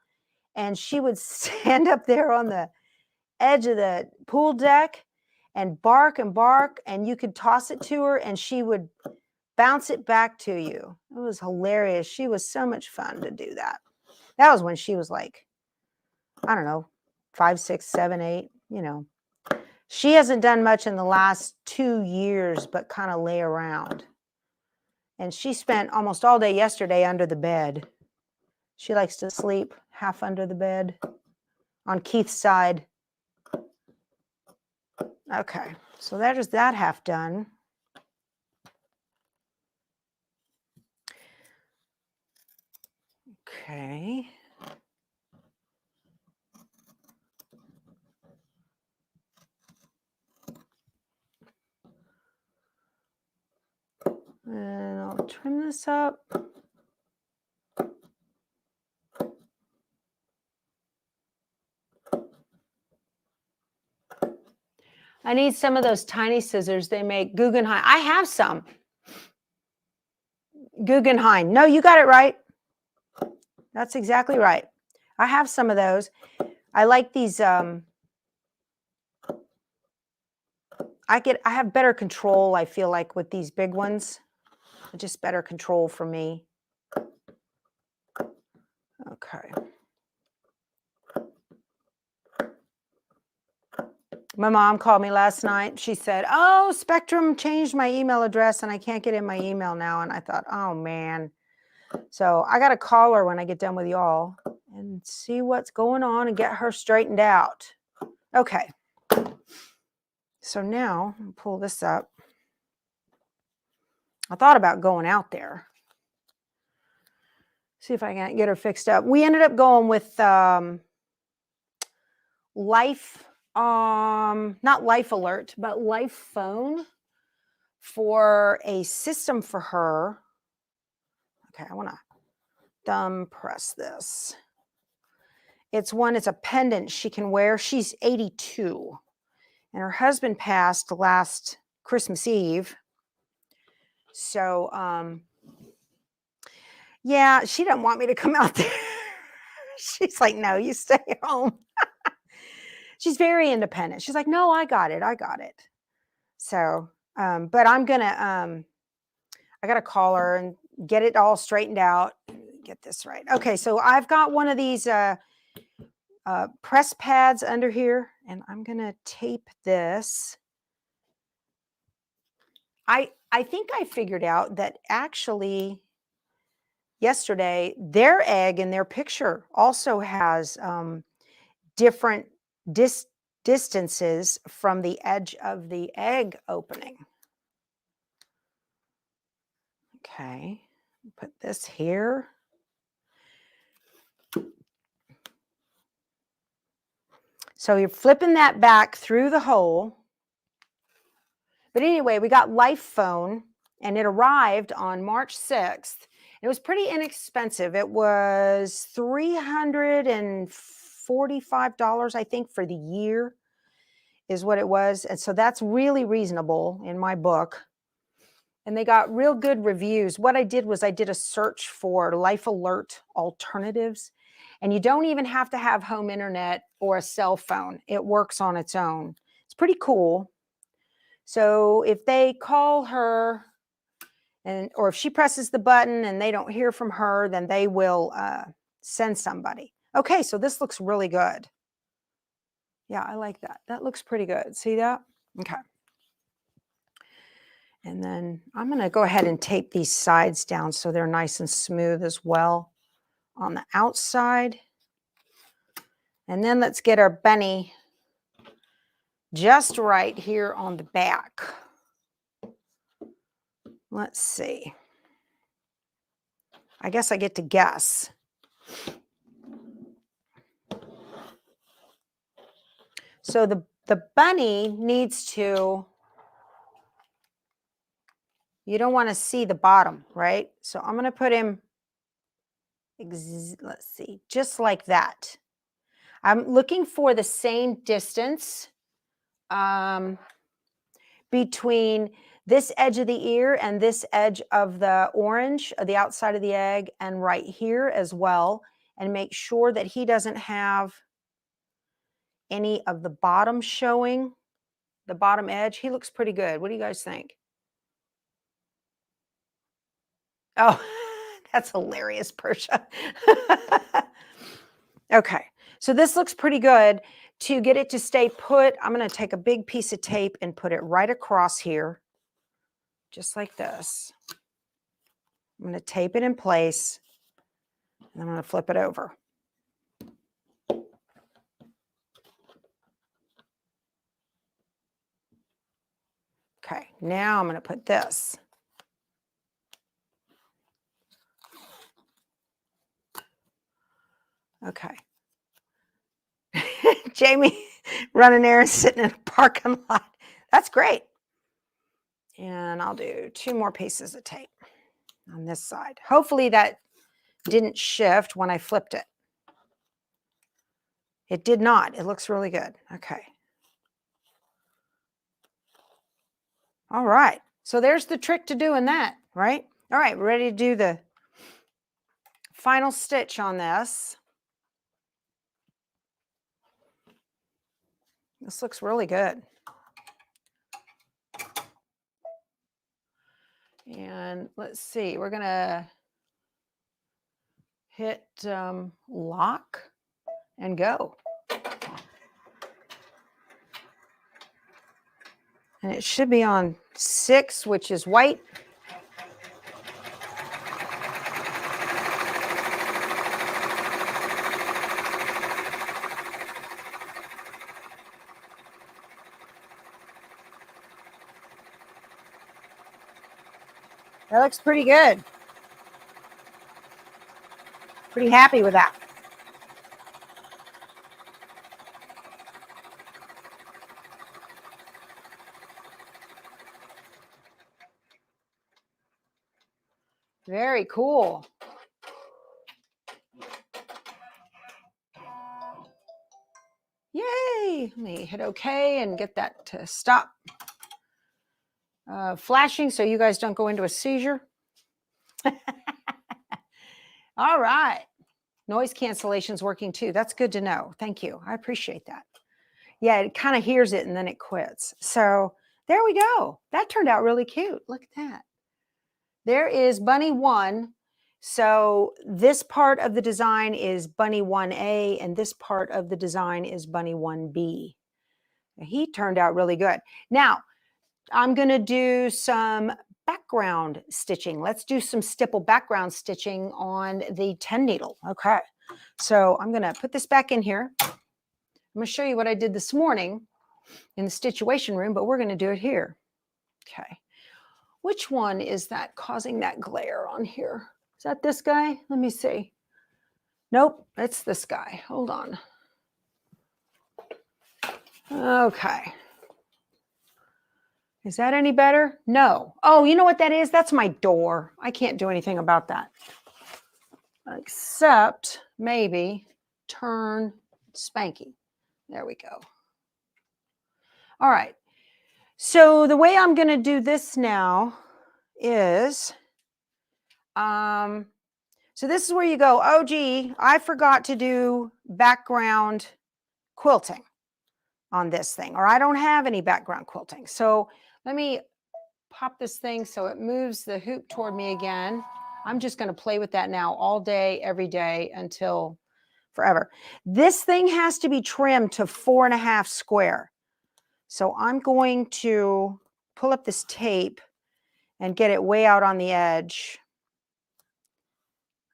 and she would stand up there on the edge of the pool deck and bark, and you could toss it to her, and she would bounce it back to you. It was hilarious. She was so much fun to do that. That was when she was like, I don't know, 5, 6, 7, 8, you know. She hasn't done much in the last 2 years, but kind of lay around. And she spent almost all day yesterday under the bed. She likes to sleep half under the bed. on Keith's side. Okay, so that is that half done. Okay. And I'll trim this up. I need some of those tiny scissors they make. Guggenheim. I have some. Guggenheim. No, you got it right. That's exactly right. I have some of those. I like these. I have better control, I feel like, with these big ones. Just better control for me. Okay. My mom called me last night. She said, oh, Spectrum changed my email address and I can't get in my email now. And I thought, oh, man. So I got to call her when I get done with y'all and see what's going on and get her straightened out. Okay. So now I'll pull this up. I thought about going out there. See if I can get her fixed up. We ended up going with Life, not Life Alert, but Life Phone for a system for her. Okay, I want to thumb press this. It's a pendant she can wear. She's 82 and her husband passed last Christmas Eve. So, yeah, she doesn't want me to come out there. She's like, no, you stay home. She's very independent. She's like, no, I got it. So, but I'm going to, I got to call her and get it all straightened out. Get this right. Okay. So I've got one of these, press pads under here and I'm going to tape this. I think I figured out that actually yesterday, their egg in their picture also has different distances from the edge of the egg opening. Okay, put this here. So you're flipping that back through the hole. But anyway, we got Life Phone and it arrived on March 6th. It was pretty inexpensive. It was $345, I think, for the year is what it was. And so that's really reasonable in my book. And they got real good reviews. What I did was I did a search for Life Alert alternatives. And you don't even have to have home internet or a cell phone. It works on its own. It's pretty cool. So if they call her or if she presses the button and they don't hear from her, then they will send somebody. Okay, so this looks really good. Yeah, I like that. That looks pretty good. See that? Okay. And then I'm going to go ahead and tape these sides down so they're nice and smooth as well on the outside. And then let's get our bunny just right here on the back. Let's see. I guess I get to guess. So the bunny needs to, you don't want to see the bottom, right? So I'm going to put him, let's see, just like that. I'm looking for the same distance between this edge of the ear and this edge of the orange, the outside of the egg, and right here as well, and make sure that he doesn't have any of the bottom showing, the bottom edge. He looks pretty good. What do you guys think? Oh, that's hilarious, Persia. Okay, so this looks pretty good. To get it to stay put, I'm going to take a big piece of tape and put it right across here, just like this. I'm going to tape it in place, and I'm going to flip it over. Now I'm going to put this. Okay. Jamie running errands, sitting in a parking lot. That's great. And I'll do 2 more pieces of tape on this side. Hopefully that didn't shift when I flipped it. It did not. It looks really good. Okay. All right. So there's the trick to doing that, right? All right, we're ready to do the final stitch on this. This looks really good. And let's see, we're gonna hit lock and go. And it should be on 6, which is white. That looks pretty good. Pretty happy with that. Very cool. Yay! Let me hit OK and get that to stop flashing so you guys don't go into a seizure. All right. Noise cancellation is working too. That's good to know. Thank you. I appreciate that. Yeah, it kind of hears it and then it quits. So there we go. That turned out really cute. Look at that. There is Bunny 1. So this part of the design is Bunny 1A and this part of the design is Bunny 1B. He turned out really good. Now, I'm going to do some background stitching. Let's do some stipple background stitching on the 10 needle. Okay. So I'm going to put this back in here. I'm going to show you what I did this morning in the situation room, but we're going to do it here. Okay. Which one is that causing that glare on here? Is that this guy? Let me see. Nope, it's this guy. Hold on. Okay. Is that any better? No. Oh, you know what that is? That's my door. I can't do anything about that. Except maybe turn Spanky. There we go. All right. So the way I'm going to do this now is, so this is where you go, oh, gee, I forgot to do background quilting on this thing, or I don't have any background quilting. So let me pop this thing so it moves the hoop toward me again. I'm just going to play with that now all day, every day until forever. This thing has to be trimmed to 4.5 square. So I'm going to pull up this tape and get it way out on the edge.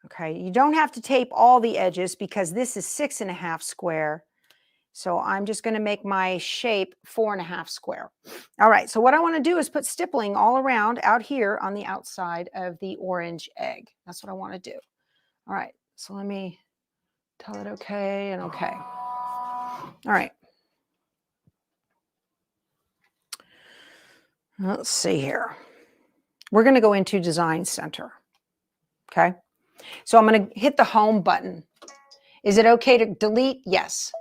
Okay, you don't have to tape all the edges because this is 6.5 square. So I'm just going to make my shape 4.5 square. All right, so what I want to do is put stippling all around out here on the outside of the orange egg. That's what I want to do. All right, so let me tell it okay and okay. All right. Let's see here. We're going to go into Design Center. Okay. So I'm going to hit the home button. Is it okay to delete? Yes.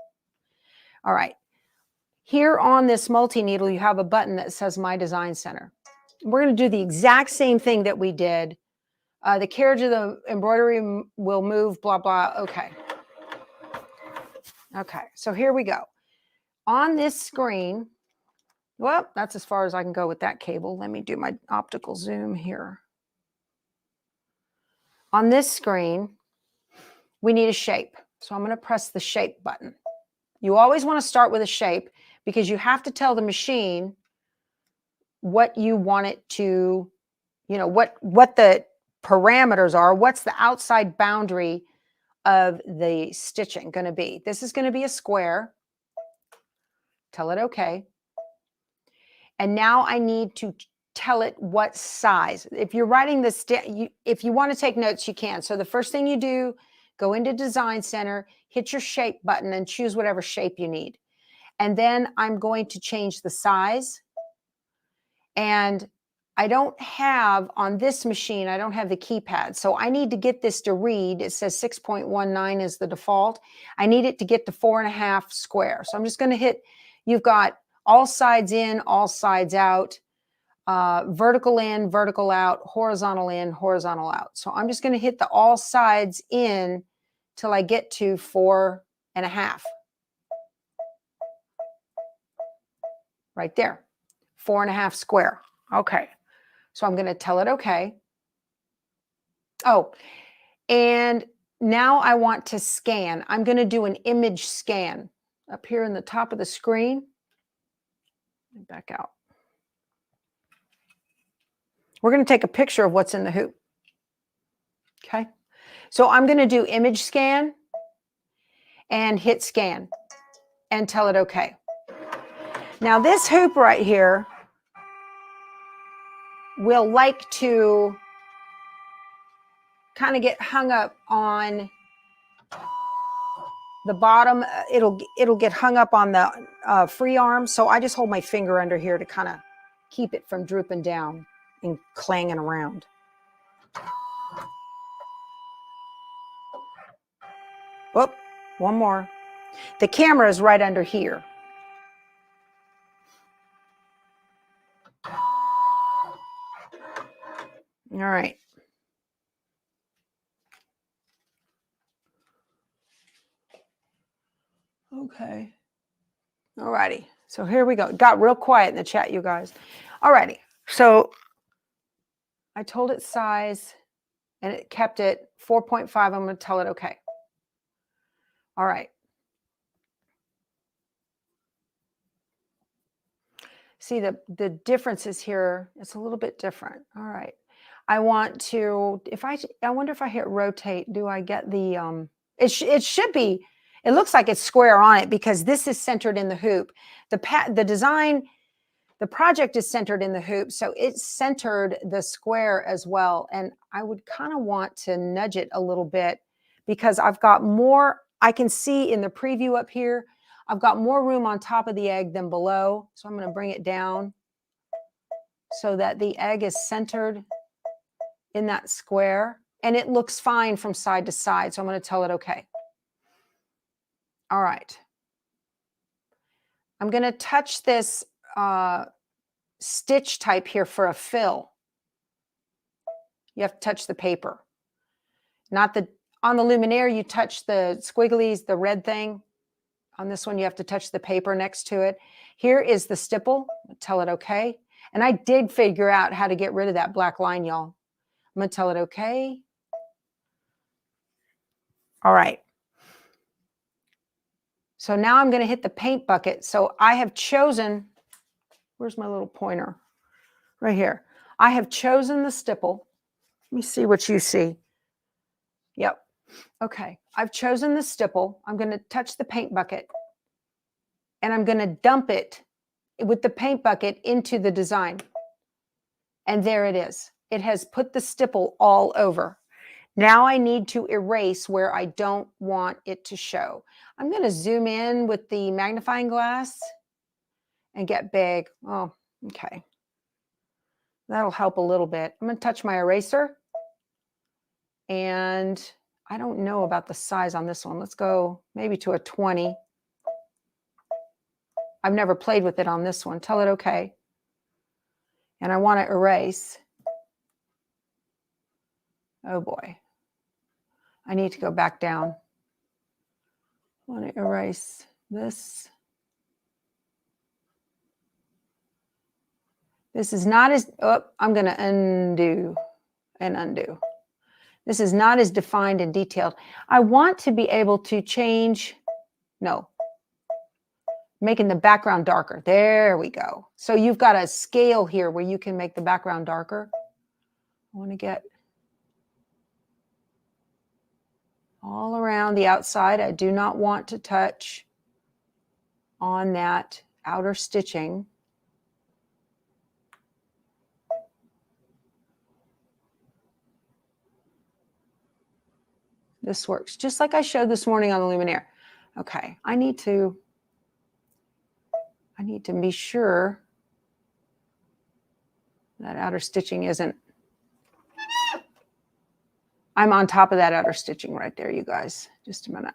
All right. Here on this multi-needle, you have a button that says My Design Center. We're going to do the exact same thing that we did. The carriage of the embroidery will move, blah, blah. Okay. Okay. So here we go. On this screen, well, that's as far as I can go with that cable. Let me do my optical zoom here. On this screen, we need a shape. So I'm going to press the shape button. You always want to start with a shape because you have to tell the machine what you want it to, you know, what the parameters are, what's the outside boundary of the stitching going to be. This is going to be a square. Tell it okay. And now I need to tell it what size. If you're writing this, if you want to take notes, you can. So the first thing you do, go into Design Center, hit your shape button and choose whatever shape you need. And then I'm going to change the size. And I don't have, on this machine, I don't have the keypad. So I need to get this to read. It says 6.19 is the default. I need it to get to 4.5 square. So I'm just going to hit, you've got all sides in, all sides out, vertical in, vertical out, horizontal in, horizontal out. So I'm just going to hit the all sides in till I get to 4.5. Right there, 4.5 square. Okay. So I'm going to tell it okay. Oh, and now I want to scan. I'm going to do an image scan up here in the top of the screen. Back out. We're going to take a picture of what's in the hoop. Okay. So I'm going to do image scan and hit scan and tell it okay. Now this hoop right here will like to kind of get hung up on the bottom. It'll get hung up on the free arm. So I just hold my finger under here to kind of keep it from drooping down and clanging around. Whoop, one more. The camera is right under here. All right. Okay. All righty. So here we go. It got real quiet in the chat, you guys. All righty. So I told it size and it kept it 4.5. I'm going to tell it okay. All right. See the differences here. It's a little bit different. All right. I want to, I wonder if I hit rotate, do I get the, it should be, it looks like it's square on it because this is centered in the hoop. The design, the project is centered in the hoop. So it's centered the square as well. And I would kind of want to nudge it a little bit because I've got more, I can see in the preview up here, I've got more room on top of the egg than below. So I'm going to bring it down so that the egg is centered in that square. And it looks fine from side to side. So I'm going to tell it okay. All right. I'm going to touch this stitch type here for a fill. You have to touch the paper. Not the, on the luminaire, you touch the squigglies, the red thing. On this one, you have to touch the paper next to it. Here is the stipple. Tell it okay. And I did figure out how to get rid of that black line, y'all. I'm going to tell it okay. All right. So now I'm going to hit the paint bucket. So I have chosen, where's my little pointer? Right here. I have chosen the stipple. Let me see what you see. Yep. Okay. I've chosen the stipple. I'm going to touch the paint bucket and I'm going to dump it with the paint bucket into the design. And there it is. It has put the stipple all over. Now I need to erase where I don't want it to show. I'm going to zoom in with the magnifying glass and get big. Oh, okay. That'll help a little bit. I'm going to touch my eraser. And I don't know about the size on this one. Let's go maybe to a 20. I've never played with it on this one. Tell it okay. And I want to erase. Oh boy. I need to go back down. I want to erase this. This is not as, oh, I'm going to undo and undo. This is not as defined and detailed. I want to be able to change, no, making the background darker. There we go. So you've got a scale here where you can make the background darker. I want to get all around the outside. I do not want to touch on that outer stitching. This works just like I showed this morning on the luminaire. Okay, I need to be sure that outer stitching isn't, I'm on top of that outer stitching right there, you guys. Just a minute.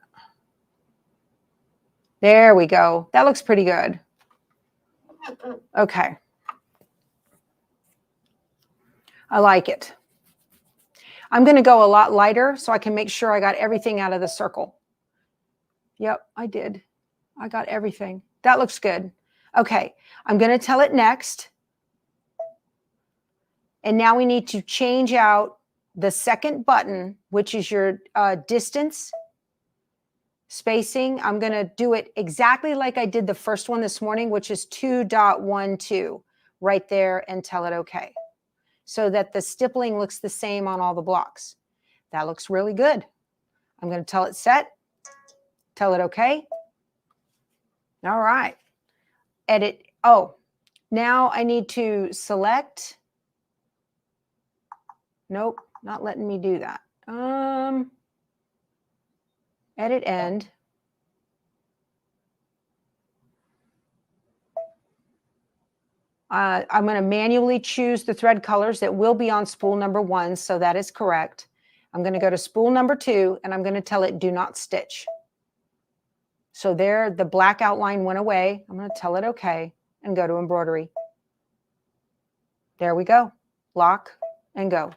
There we go. That looks pretty good. Okay. I like it. I'm going to go a lot lighter so I can make sure I got everything out of the circle. Yep, I did. I got everything. That looks good. Okay, I'm going to tell it next. And now we need to change out the second button, which is your distance spacing. I'm going to do it exactly like I did the first one this morning, which is 2.12 right there, and tell it okay. So that the stippling looks the same on all the blocks. That looks really good. I'm going to tell it set, tell it okay. All right. Edit. Oh, now I need to select. Nope, not letting me do that. Edit end. I'm going to manually choose the thread colors that will be on spool number 1, so that is correct. I'm going to go to spool number 2, and I'm going to tell it do not stitch. So there, the black outline went away. I'm going to tell it okay, and go to embroidery. There we go. Lock and go.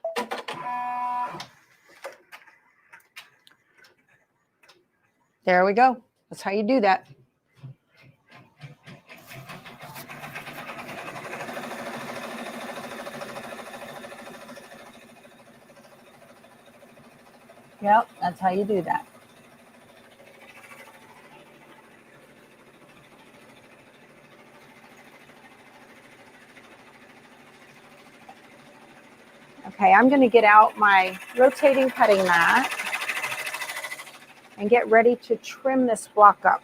There we go. That's how you do that. Yep, that's how you do that. Okay, I'm going to get out my rotating cutting mat and get ready to trim this block up.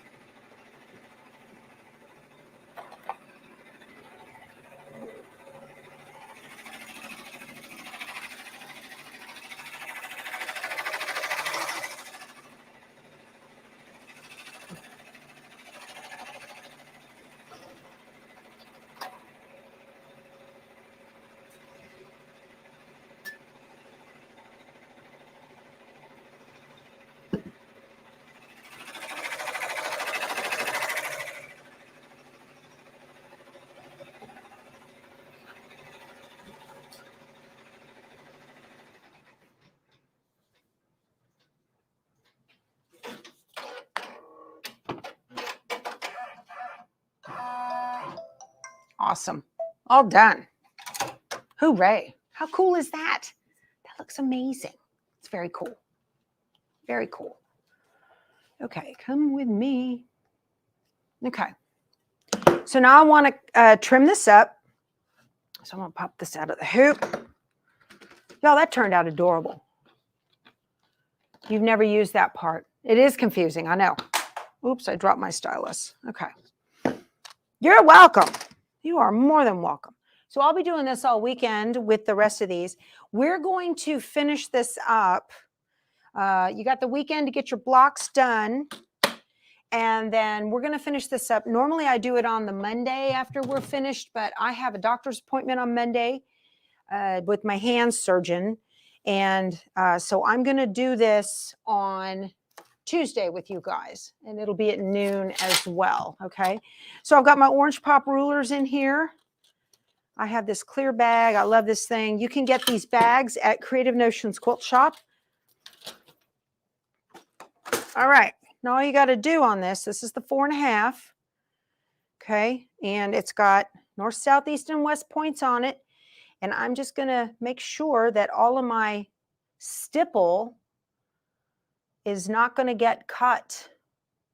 Awesome. All done. Hooray. How cool is that? That looks amazing. It's very cool. Very cool. Okay, come with me. Okay. So now I want to trim this up. So I'm going to pop this out of the hoop. Y'all, that turned out adorable. You've never used that part. It is confusing, I know. Oops, I dropped my stylus. Okay. You're welcome. You are more than welcome. So I'll be doing this all weekend with the rest of these. We're going to finish this up. You got the weekend to get your blocks done. And then we're going to finish this up. Normally I do it on the Monday after we're finished, but I have a doctor's appointment on Monday with my hand surgeon. And so I'm going to do this on Tuesday with you guys, and it'll be at noon as well. Okay. So I've got my orange pop rulers in here. I have this clear bag. I love this thing. You can get these bags at Creative Notions Quilt Shop. All right. Now all you got to do on this is the 4.5. Okay. And it's got north, south, east, and west points on it. And I'm just going to make sure that all of my stipple is not going to get cut.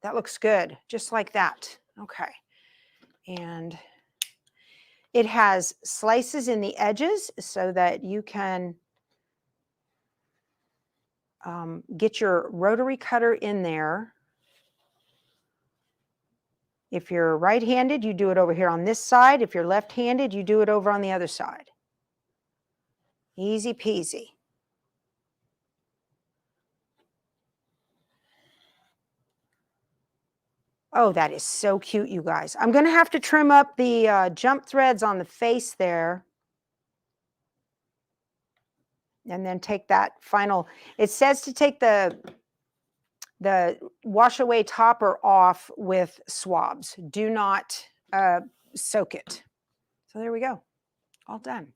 That looks good. Just like that. Okay. And it has slices in the edges so that you can get your rotary cutter in there. If you're right-handed, you do it over here on this side. If you're left-handed, you do it over on the other side. Easy peasy. Oh, that is so cute, you guys. I'm going to have to trim up the jump threads on the face there. And then take that final, it says to take the wash away topper off with swabs. Do not soak it. So there we go. All done.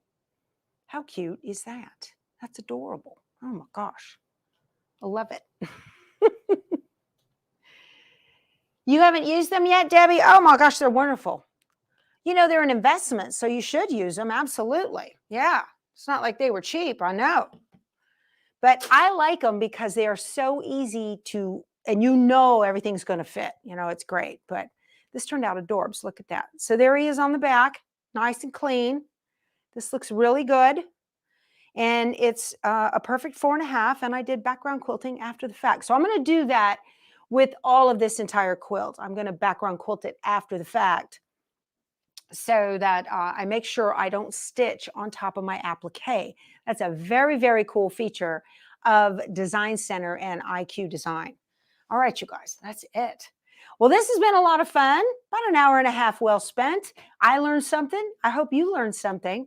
How cute is that? That's adorable. Oh my gosh. I love it. You haven't used them yet, Debbie? Oh my gosh, they're wonderful. You know, they're an investment, so you should use them. Absolutely. Yeah. It's not like they were cheap. I know. But I like them because they are so easy to, and you know everything's going to fit. You know, it's great. But this turned out adorbs. Look at that. So there he is on the back, nice and clean. This looks really good. And it's a perfect 4.5. And I did background quilting after the fact. So I'm going to do that with all of this entire quilt. I'm going to background quilt it after the fact so that I make sure I don't stitch on top of my applique. That's a very, very cool feature of Design Center and IQ Design. All right, you guys, that's it. Well, this has been a lot of fun, about an hour and a half well spent. I learned something. I hope you learned something.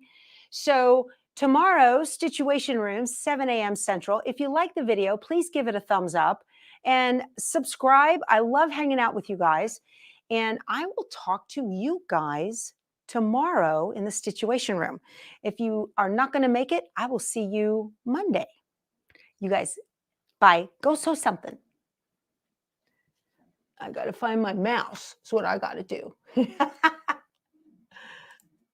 So tomorrow, Situation Room, 7 a.m. Central. If you like the video, please give it a thumbs up and subscribe. I love hanging out with you guys. And I will talk to you guys tomorrow in the Situation Room. If you are not going to make it, I will see you Monday. You guys, bye. Go sew something. I got to find my mouse. That's what I got to do.